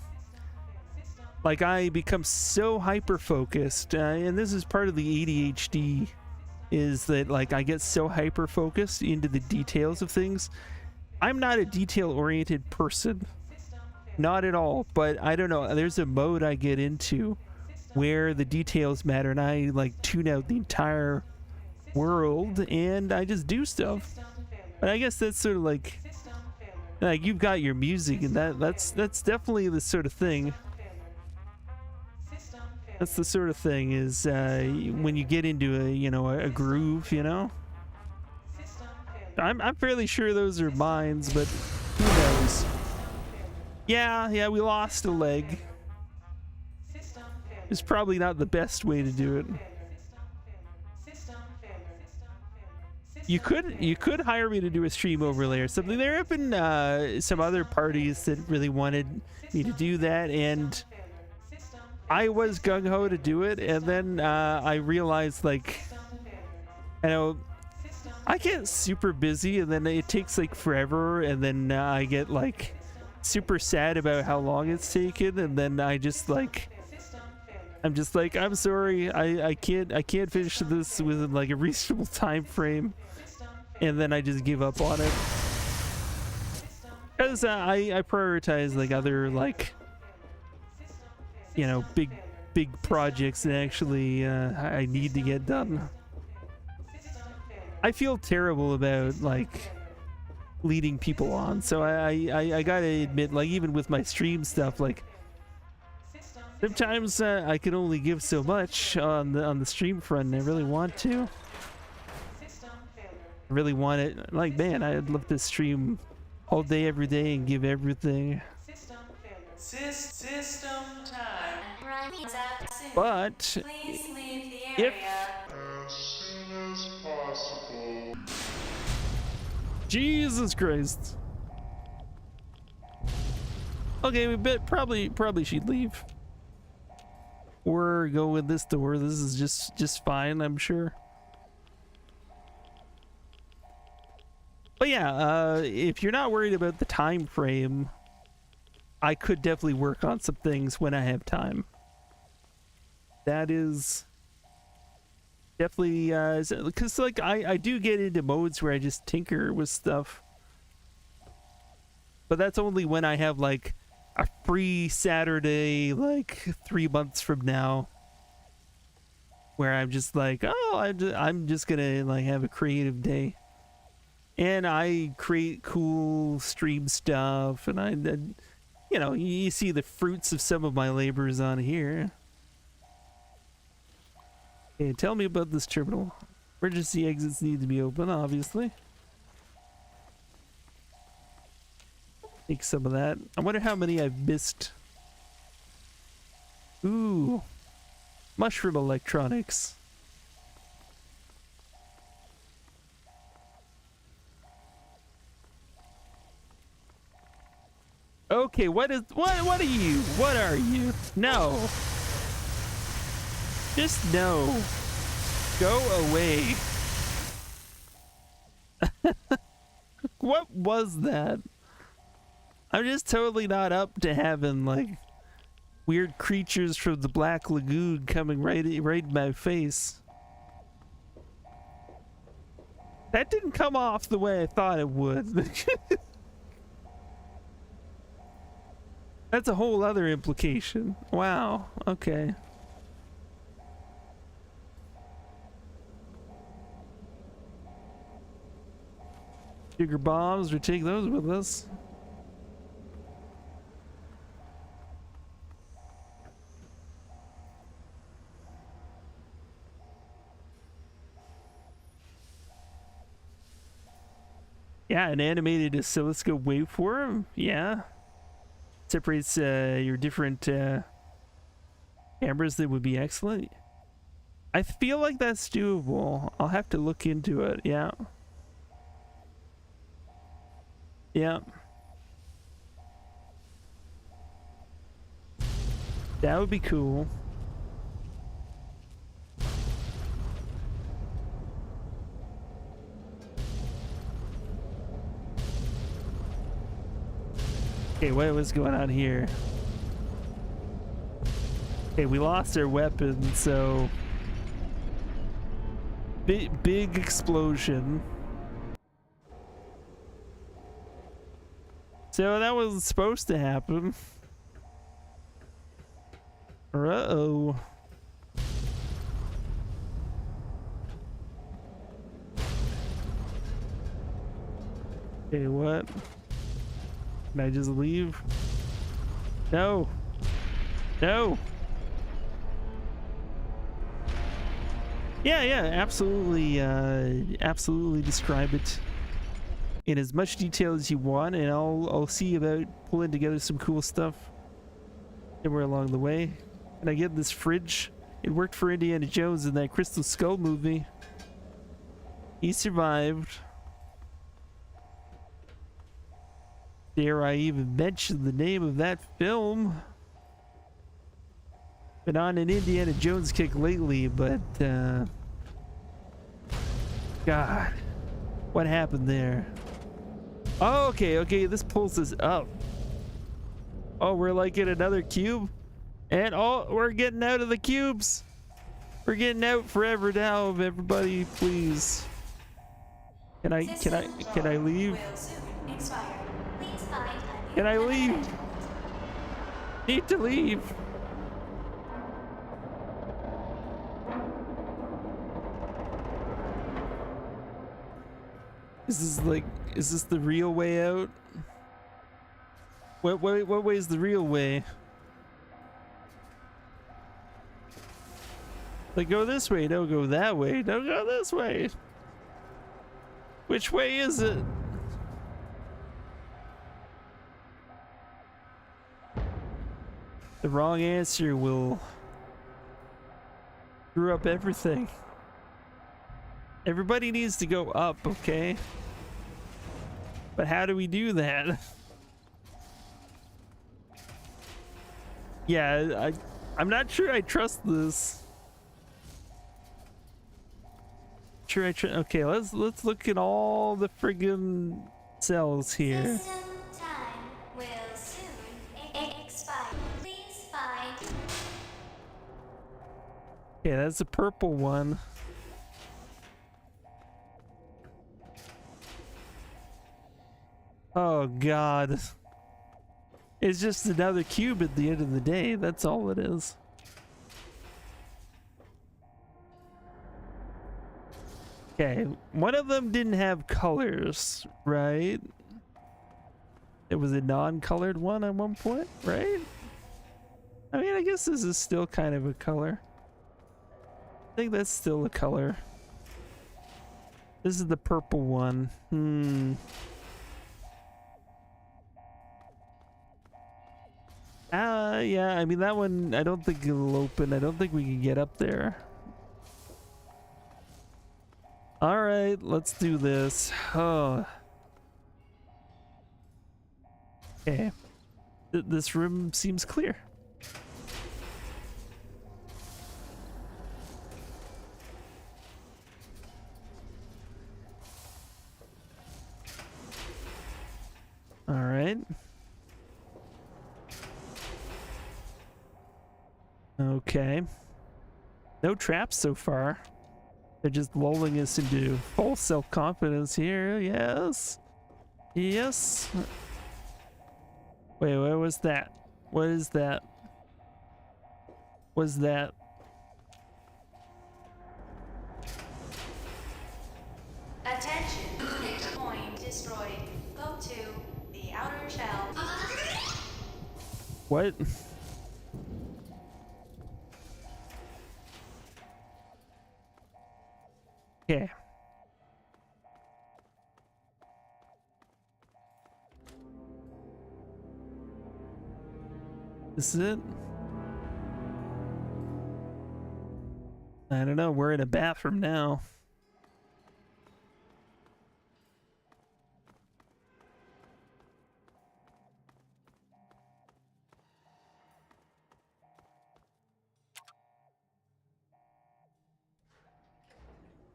like I become so hyper focused, and this is part of the ADHD, is that like I get so hyper focused into the details of things. I'm not a detail oriented person, not at all, but I don't know, there's a mode I get into where the details matter and I like tune out the entire world and I just do stuff. But I guess that's sort of like you've got your music, and that's definitely the sort of thing. That's the sort of thing is when you get into a groove, you know. I'm fairly sure those are mines, but who knows? Yeah, we lost a leg. It's probably not the best way to do it. You could hire me to do a stream overlay or something. There have been some other parties that really wanted me to do that, and I was gung-ho to do it, and then I realized, like, you know, I get super busy and then it takes like forever, and then I get like super sad about how long it's taken, and then I'm just like, I'm sorry, I can't finish this within like a reasonable time frame, and then I just give up on it because I prioritize like other, like, you know, big projects that actually I need to get done. I feel terrible about like leading people on. So I gotta admit, like, even with my stream stuff, like, sometimes I can only give so much on the stream front, and I really want to. I really want it. Like, man, I'd love to stream all day, every day, and give everything. System time. Runs out soon. But Please leave the if area. Jesus Christ. Okay, we bet probably she'd leave. Or go with this door. This is just fine, I'm sure. But yeah, if you're not worried about the time frame, I could definitely work on some things when I have time. That is definitely because like I do get into modes where I just tinker with stuff, but that's only when I have like a free Saturday, like 3 months from now, where I'm just like, oh, I'm just gonna like have a creative day, and I create cool stream stuff, and I you know, you see the fruits of some of my labors on here. Okay, tell me about this terminal. Emergency exits need to be open, obviously. Take some of that. I wonder how many I've missed. Ooh. Mushroom electronics. Okay, what are you? What are you? No. Just no. Go away. What was that? I'm just totally not up to having like weird creatures from the Black Lagoon coming right in my face. That didn't come off the way I thought it would. That's a whole other implication. Wow. Okay. Sugar bombs, we take those with us. Yeah, an animated oscilloscope waveform. Yeah. Separates your different cameras. That would be excellent. I feel like that's doable. I'll have to look into it. Yeah. Yeah. That would be cool. Okay, what's going on here? Okay, we lost our weapon, so big explosion. So that was supposed to happen. Uh-oh. Okay, what? Can I just leave? No. No. Yeah, absolutely, absolutely describe it in as much detail as you want, and I'll see about pulling together some cool stuff somewhere along the way. Can I get this fridge? It worked for Indiana Jones in that Crystal Skull movie. He survived. Dare I even mention the name of that film? Been on an Indiana Jones kick lately, but God, what happened there? Oh, okay, this pulls us up. Oh, we're like in another cube, and oh, we're getting out of the cubes. We're getting out forever now, everybody, please. Can I leave? Can I leave? Need to leave. Is this the real way out? What way is the real way? Like, go this way, don't go that way, don't go this way. Which way is it? The wrong answer will screw up everything. Everybody needs to go up, okay? But how do we do that? Yeah, I'm not sure I trust this. Okay, let's look at all the friggin' cells here. System time will soon expire. Please find. Okay, that's the purple one. Oh god. It's just another cube at the end of the day, that's all it is. Okay, one of them didn't have colors, right? It was a non-colored one at one point, right? I mean, I guess this is still kind of a color. I think that's still a color. This is the purple one. Yeah, I mean, that one, I don't think it'll open. I don't think we can get up there. All right, let's do this. Oh. Okay. This room seems clear. All right. Okay. No traps so far. They're just lulling us into false self-confidence here. Yes. Yes. Wait, what was that? What is that? What's that? Attention. Point destroyed. Go to the outer shell. What? Okay. This is it? I don't know. We're in a bathroom now.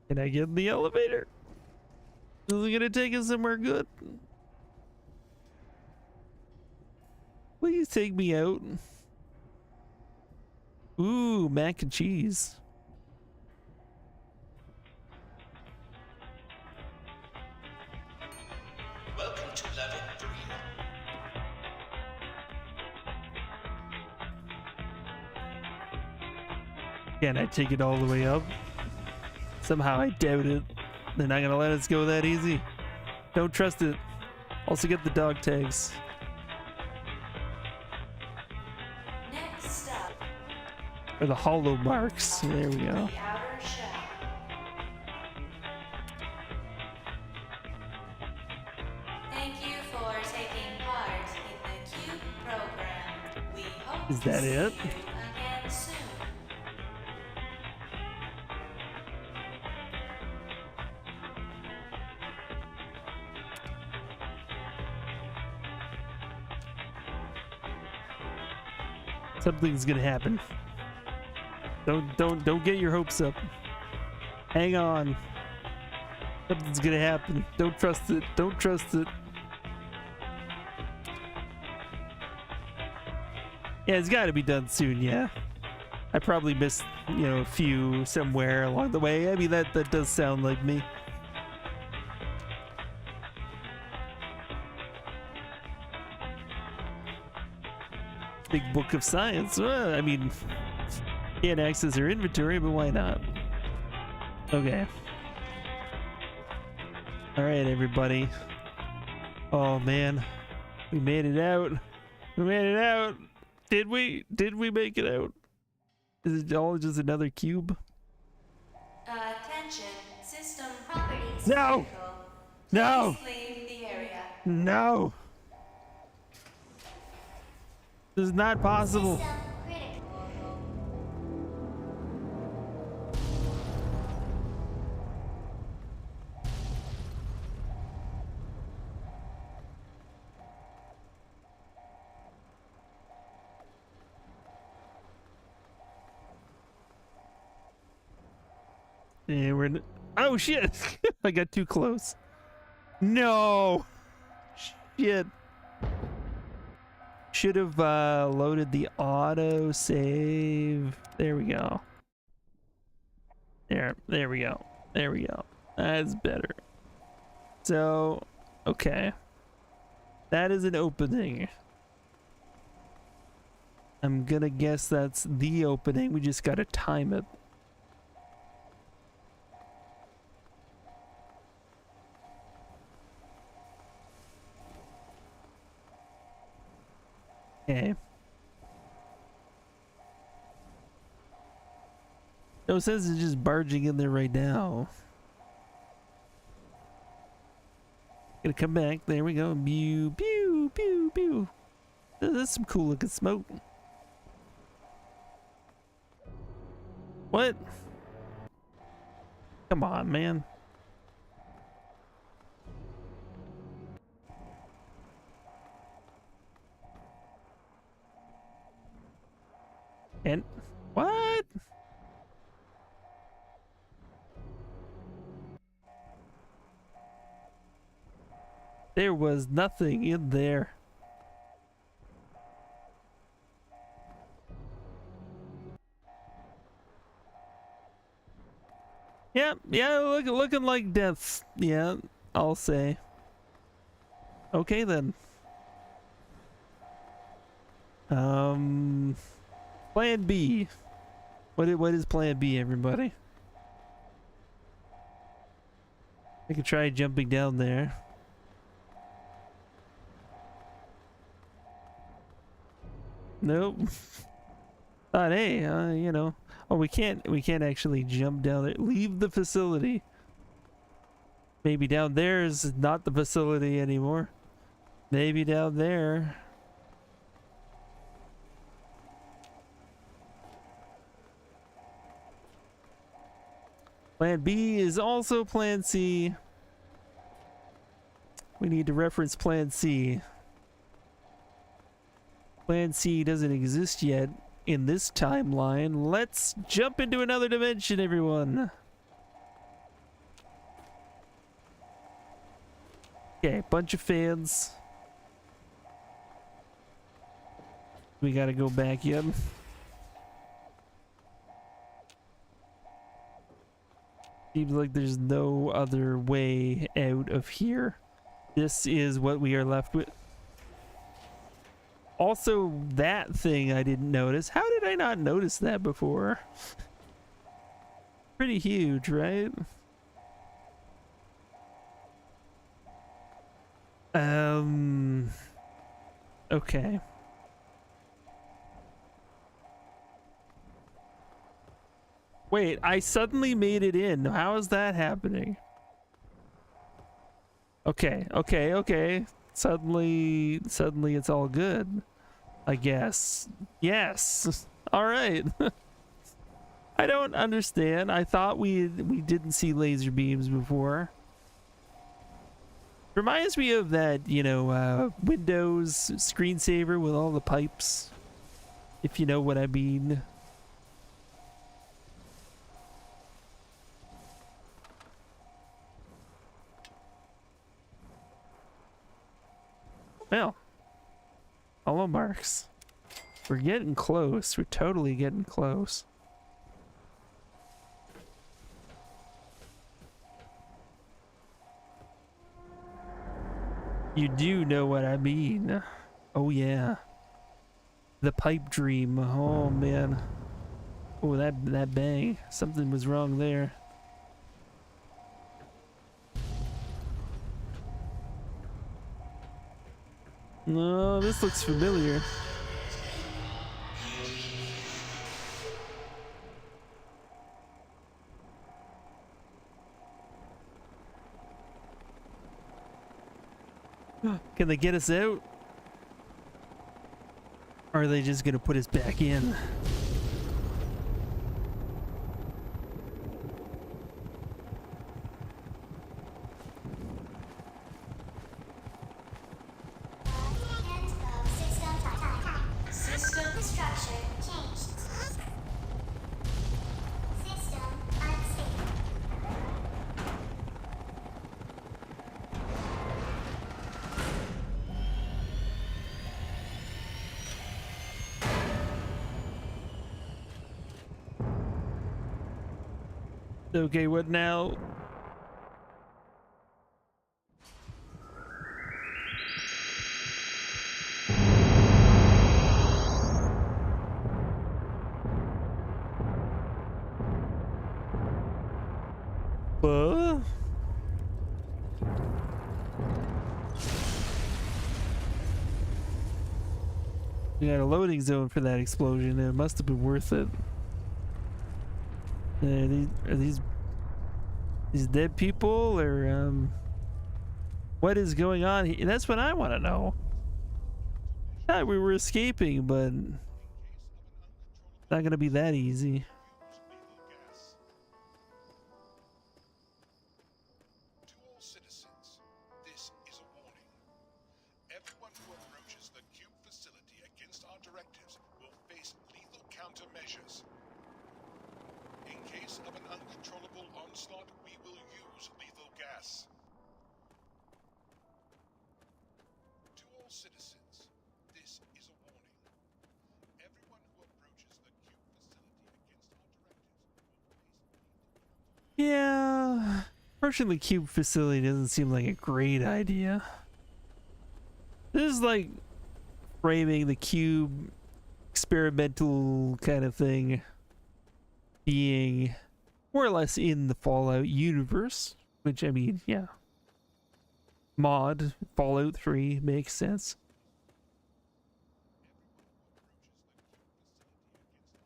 Can I get in the elevator? Is it gonna take us somewhere good? Please take me out. Ooh, mac and cheese. Welcome to level 3. Can I take it all the way up? Somehow I doubt it. They're not gonna let us go that easy. Don't trust it. Also get the dog tags. Next up, Or the hollow marks. There we go. the outer shell. Thank you for taking part in the CUBE program. We hope Is to that see it? you again soon. Something's gonna happen. Don't get your hopes up. Hang on. Something's gonna happen. Don't trust it. Don't trust it. Yeah, it's gotta be done soon, yeah. I probably missed, you know, a few somewhere along the way. I mean, that does sound like me. Big book of science. Well, I mean, can't access their inventory, but why not? Okay. All right, everybody. Oh man, we made it out. We made it out. Did we? Did we make it out? Is it all just another cube? Attention, system Properties. No! critical. No! Please leave the area. No! This is not possible. System critical. Yeah, we're in. Oh shit! I got too close. No! Shit. Should have loaded the auto save. There we go. There we go. There we go. That's better. So, okay. That is an opening. I'm gonna guess that's the opening. We just gotta time it. Okay. No sense in just barging in there right now. Gonna come back. There we go. Pew, pew, pew, pew. That's some cool looking smoke. What? Come on, man. And what? There was nothing in there. Yeah, looking like death. Yeah, I'll say. Okay then. Plan B. What is plan B, everybody? I could try jumping down there. Nope. Thought, hey, you know. Oh, we can't actually jump down there. Leave the facility. Maybe down there is not the facility anymore. Maybe down there. Plan B is also Plan C. We need to reference Plan C. Plan C doesn't exist yet in this timeline. Let's jump into another dimension, everyone. Okay, bunch of fans. We gotta go back yet. Seems like there's no other way out of here. This is what we are left with. Also, that thing I didn't notice. How did I not notice that before? Pretty huge, right? Okay. Wait, I suddenly made it in. How is that happening? Okay. Suddenly it's all good, I guess. Yes. All right. I don't understand. I thought we didn't see laser beams before. Reminds me of that, you know, Windows screensaver with all the pipes, if you know what I mean. Well, hollow marks. We're getting close. We're totally getting close. You do know what I mean. Oh yeah. The pipe dream. Oh man. Oh, that bang. Something was wrong there. No, this looks familiar. Can they get us out? Or are they just gonna put us back in? End of system time. System structure changed. System unstable. Okay, what now? We got a loading zone for that explosion. It must have been worth it. Are these dead people, or what is going on here? That's what I want to know. Thought we were escaping, but it's not gonna be that easy. To all citizens, this is a warning. Everyone who approaches the Cube facility against our directives will face lethal countermeasures. In case of an uncontrollable onslaught, we will use lethal gas. To all citizens, this is a warning. Everyone who approaches the Cube facility against our directives will face lethal Yeah, approaching the cube facility doesn't seem like a great idea. This is like framing the cube experimental kind of thing being more or less in the Fallout universe, which, I mean, yeah. Mod, Fallout 3 makes sense.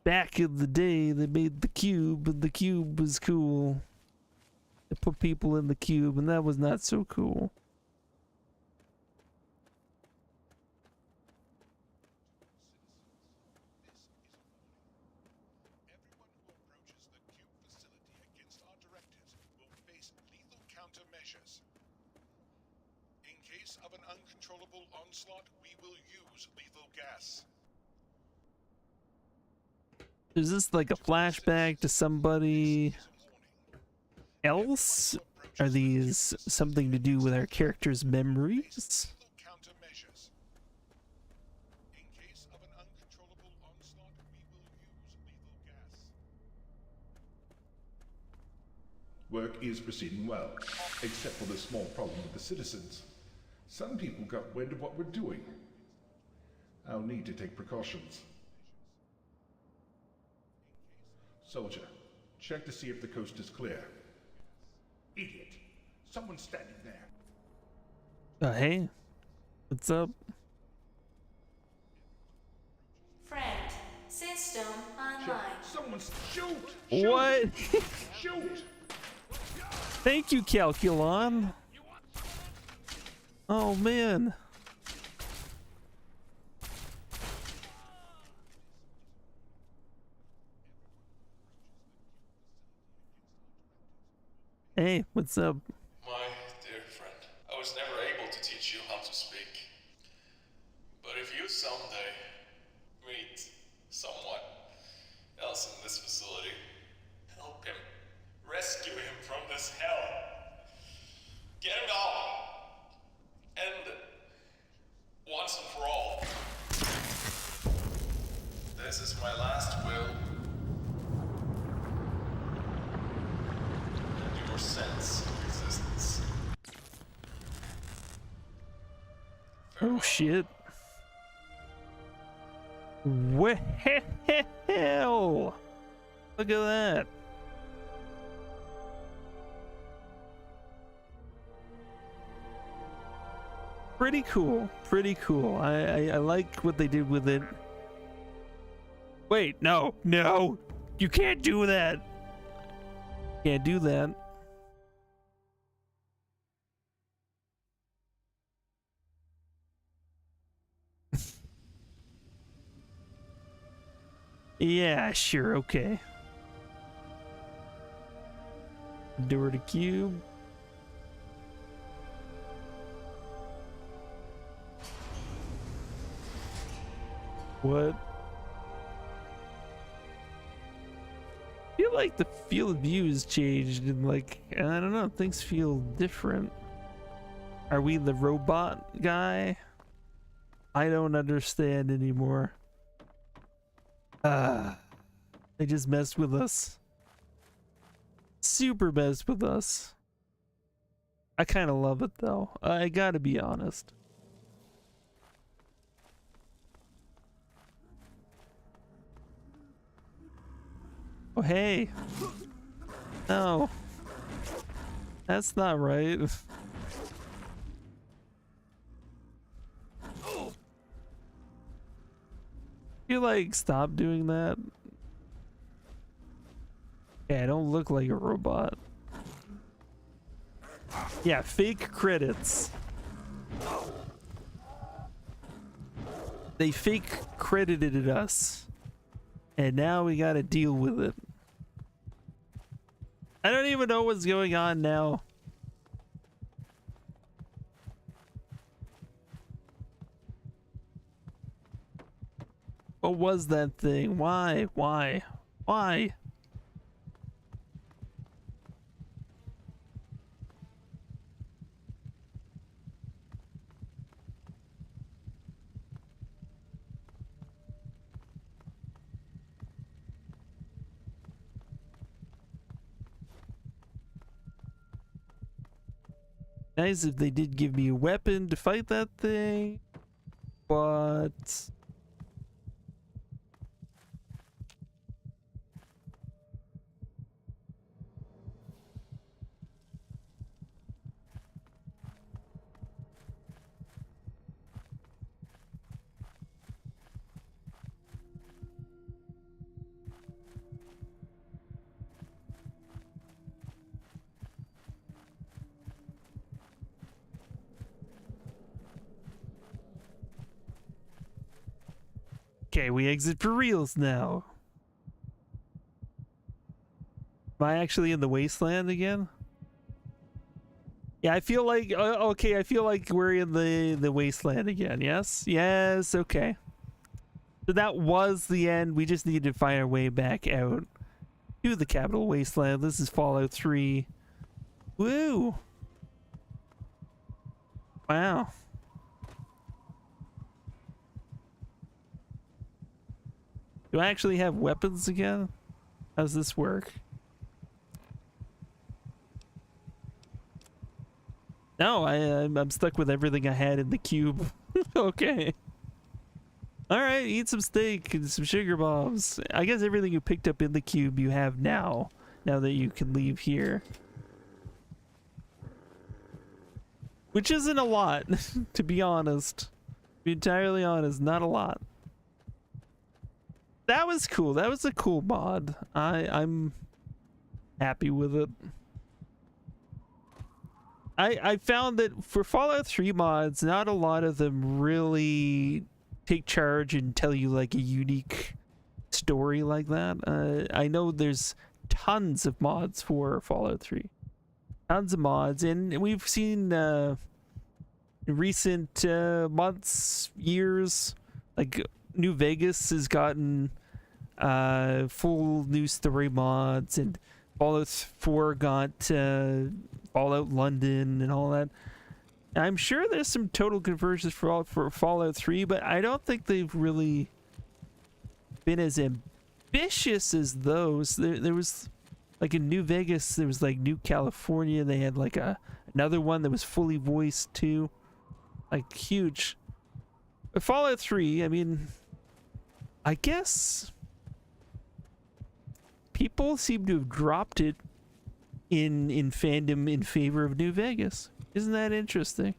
Back in the day, they made the cube, and the cube was cool. They put people in the cube, and that was not so cool. Everyone who approaches the Cube facility against our directives will face lethal countermeasures. In case of an uncontrollable onslaught, we will use lethal gas. Is this like a flashback to somebody else? Are these something to do with our characters' memories? Lethal countermeasures. In case of an uncontrollable onslaught, we will use lethal gas. Work is proceeding well, except for the small problem with the citizens. Some people got wind of what we're doing. I'll need to take precautions. Soldier, check to see if the coast is clear. Idiot! Someone's standing there. Hey, what's up? Friend, system online. Someone's shoot! What? Shoot! Thank you, Calculon. Oh man. Hey, what's up? My dear friend, I was never able to teach you how to speak. But if you someday meet someone else in this facility, help him. Rescue him from this hell. Get him out. End it. Once and for all. This is my last will. And your sense of existence. Oh shit. Well, look at that. Pretty cool. Pretty cool. I like what they did with it. Wait, no, no, you can't do that. Can't do that. Yeah, sure, okay. Door to cube. What? I feel like the field of view has changed and like, I don't know, things feel different. Are we the robot guy? I don't understand anymore. They just messed with us. Super messed with us. I kind of love it though. I gotta be honest. Oh, hey. No. That's not right. You like stop doing that? Yeah, I don't look like a robot. Yeah, fake credits. They fake credited us. And now we gotta deal with it. I don't even know what's going on now. What was that thing? Why? Why? Why? Nice if they did give me a weapon to fight that thing, but okay, we exit for reals now. Am I actually in the wasteland again? Yeah, I feel like okay, I feel like we're in the wasteland again. Yes? Yes, okay. So that was the end. We just need to find our way back out to the capital wasteland. This is Fallout 3. Woo! Wow. Do I actually have weapons again? How does this work? No, I'm stuck with everything I had in the cube. Okay. Alright, eat some steak and some sugar bombs. I guess everything you picked up in the cube you have now. Now that you can leave here. Which isn't a lot, to be honest. To be entirely honest, not a lot. That was cool. That was a cool mod. I'm happy with it. I found that for Fallout 3 mods, not a lot of them really take charge and tell you like a unique story like that. I know there's tons of mods for Fallout 3. Tons of mods, and we've seen in recent months, years, like New Vegas has gotten full new story mods, and Fallout 4 got Fallout London and all that. I'm sure there's some total conversions for Fallout 3, but I don't think they've really been as ambitious as those. There was like in New Vegas, there was like New California. They had like another one that was fully voiced too, like huge. But Fallout 3, I mean, I guess people seem to have dropped it in fandom in favor of New Vegas. Isn't that interesting?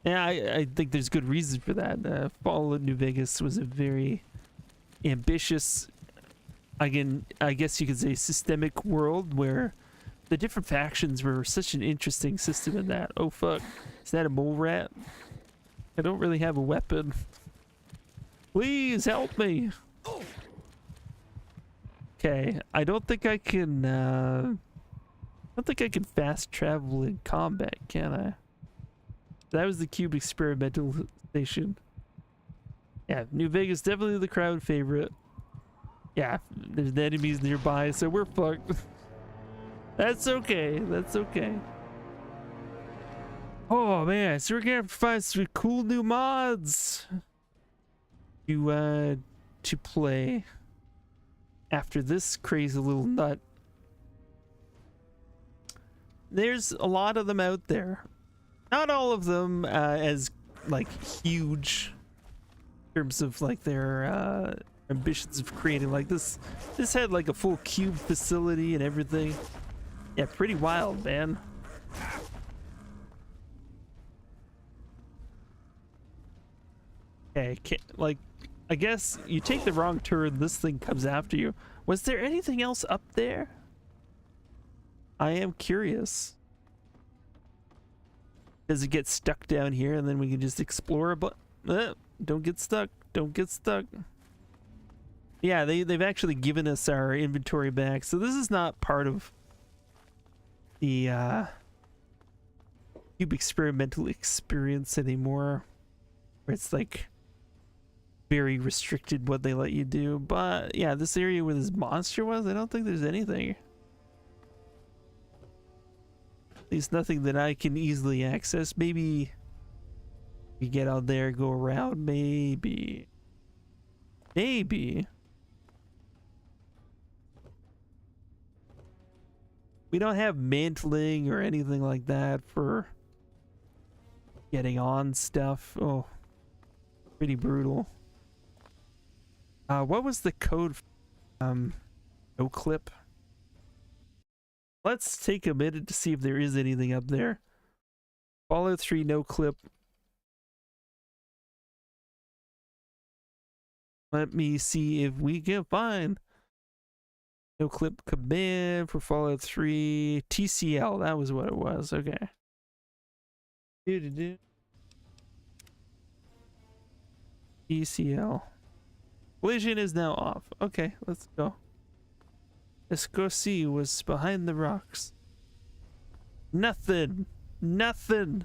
Yeah, I think there's good reason for that. Fallout New Vegas was a very ambitious, I guess you could say, systemic world where the different factions were such an interesting system in that. Oh fuck, is that a mole rat? I don't really have a weapon. Please help me. Okay, I don't think I can fast travel in combat, can I? That was the Cube experimental station. Yeah, New Vegas definitely the crowd favorite. Yeah, there's enemies nearby, so we're fucked. That's okay. That's okay. Oh man, so we're gonna have to find some cool new mods to play after this crazy little nut. There's a lot of them out there. Not all of them as like huge in terms of like their ambitions of creating like this. This had like a full cube facility and everything. Yeah, pretty wild, man. Okay, like I guess you take the wrong turn, this thing comes after you. Was there anything else up there? I am curious. Does it get stuck down here and then we can just explore? But don't get stuck. Don't get stuck. Yeah, they've actually given us our inventory back, so this is not part of the Cube experimental experience anymore, where it's like very restricted what they let you do. But yeah, this area where this monster was, I don't think there's anything. At least nothing that I can easily access. Maybe we get out there, go around, maybe. Maybe. We don't have mantling or anything like that for getting on stuff. Oh, pretty brutal. What was the code? No clip. Let's take a minute to see if there is anything up there. Fallout 3 no clip. Let me see if we can find no clip command for Fallout 3 TCL. That was what it was. Okay. TCL. Collision is now off. Okay, let's go. Let's go see what's behind the rocks. Nothing. Nothing.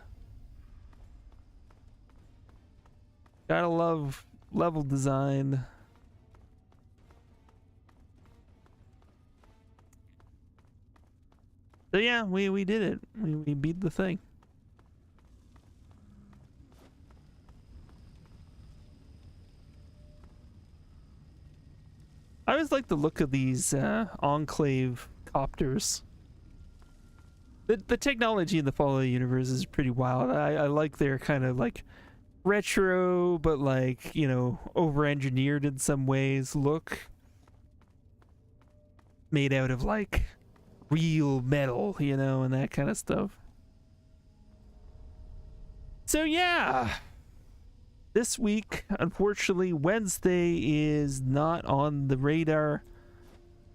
Gotta love level design. So yeah, we did it. We beat the thing. I always like the look of these Enclave copters. The technology in the Fallout universe is pretty wild. I like their kind of like retro, but like, you know, over-engineered in some ways look. Made out of like real metal, you know, and that kind of stuff. So yeah. This week, unfortunately, Wednesday is not on the radar.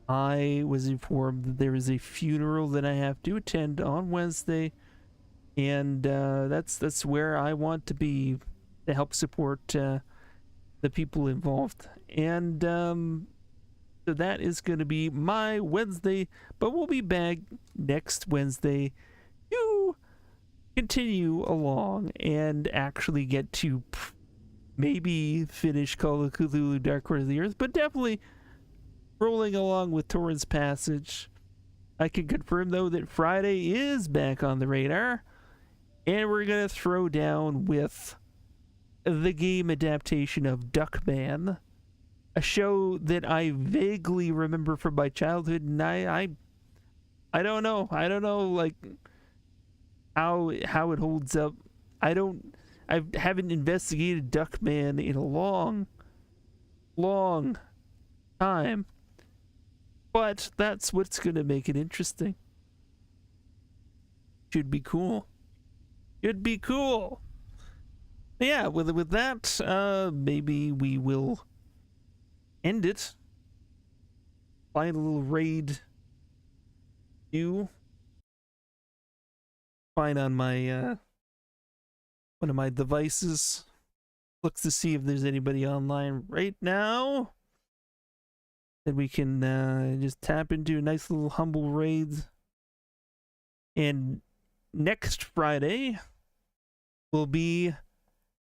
I was informed that there is a funeral that I have to attend on Wednesday, and that's where I want to be to help support the people involved. And so that is going to be my Wednesday, but we'll be back next Wednesday to continue along and actually get to maybe finish Call of Cthulhu Dark Corner of the Earth, but definitely rolling along with Torrens Passage. I can confirm, though, that Friday is back on the radar, and we're going to throw down with the game adaptation of Duckman, a show that I vaguely remember from my childhood, and I don't know. I don't know, like, how it holds up. I haven't investigated Duckman in a long time. But that's what's going to make it interesting. Should be cool. Should be cool. Yeah, with that, maybe we will end it. Find a little raid. Find on my one of my devices. Looks to see if there's anybody online right now that we can just tap into a nice little humble raid. And next Friday will be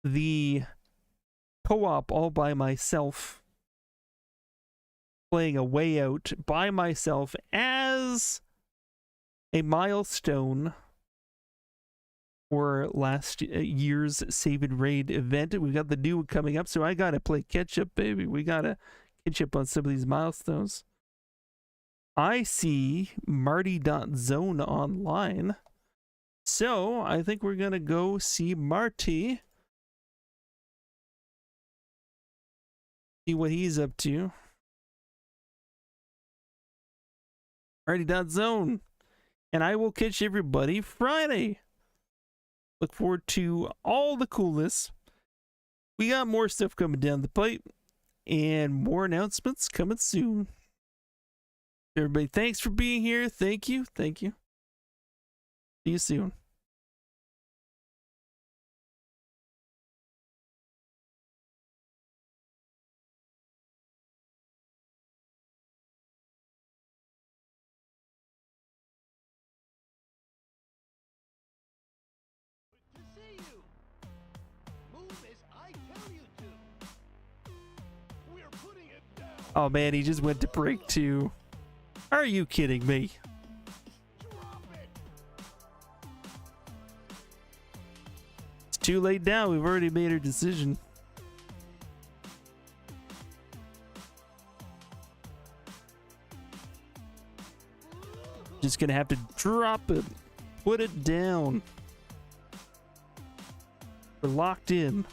the co-op all by myself, playing A Way Out by myself as a milestone for last year's Save and Raid event. We've got the new one coming up, so I gotta play catch up, baby. We gotta catch up on some of these milestones. I see Marty.zone online, so I think we're gonna go see Marty, see what he's up to. Marty.zone, and I will catch everybody Friday. Look forward to all the coolness. We got more stuff coming down the pipe and more announcements coming soon. Everybody, thanks for being here. Thank you. Thank you. See you soon. Oh man, he just went to break 2. Are you kidding me? It's too late now. We've already made our decision. Just gonna have to drop it. Put it down. We're locked in.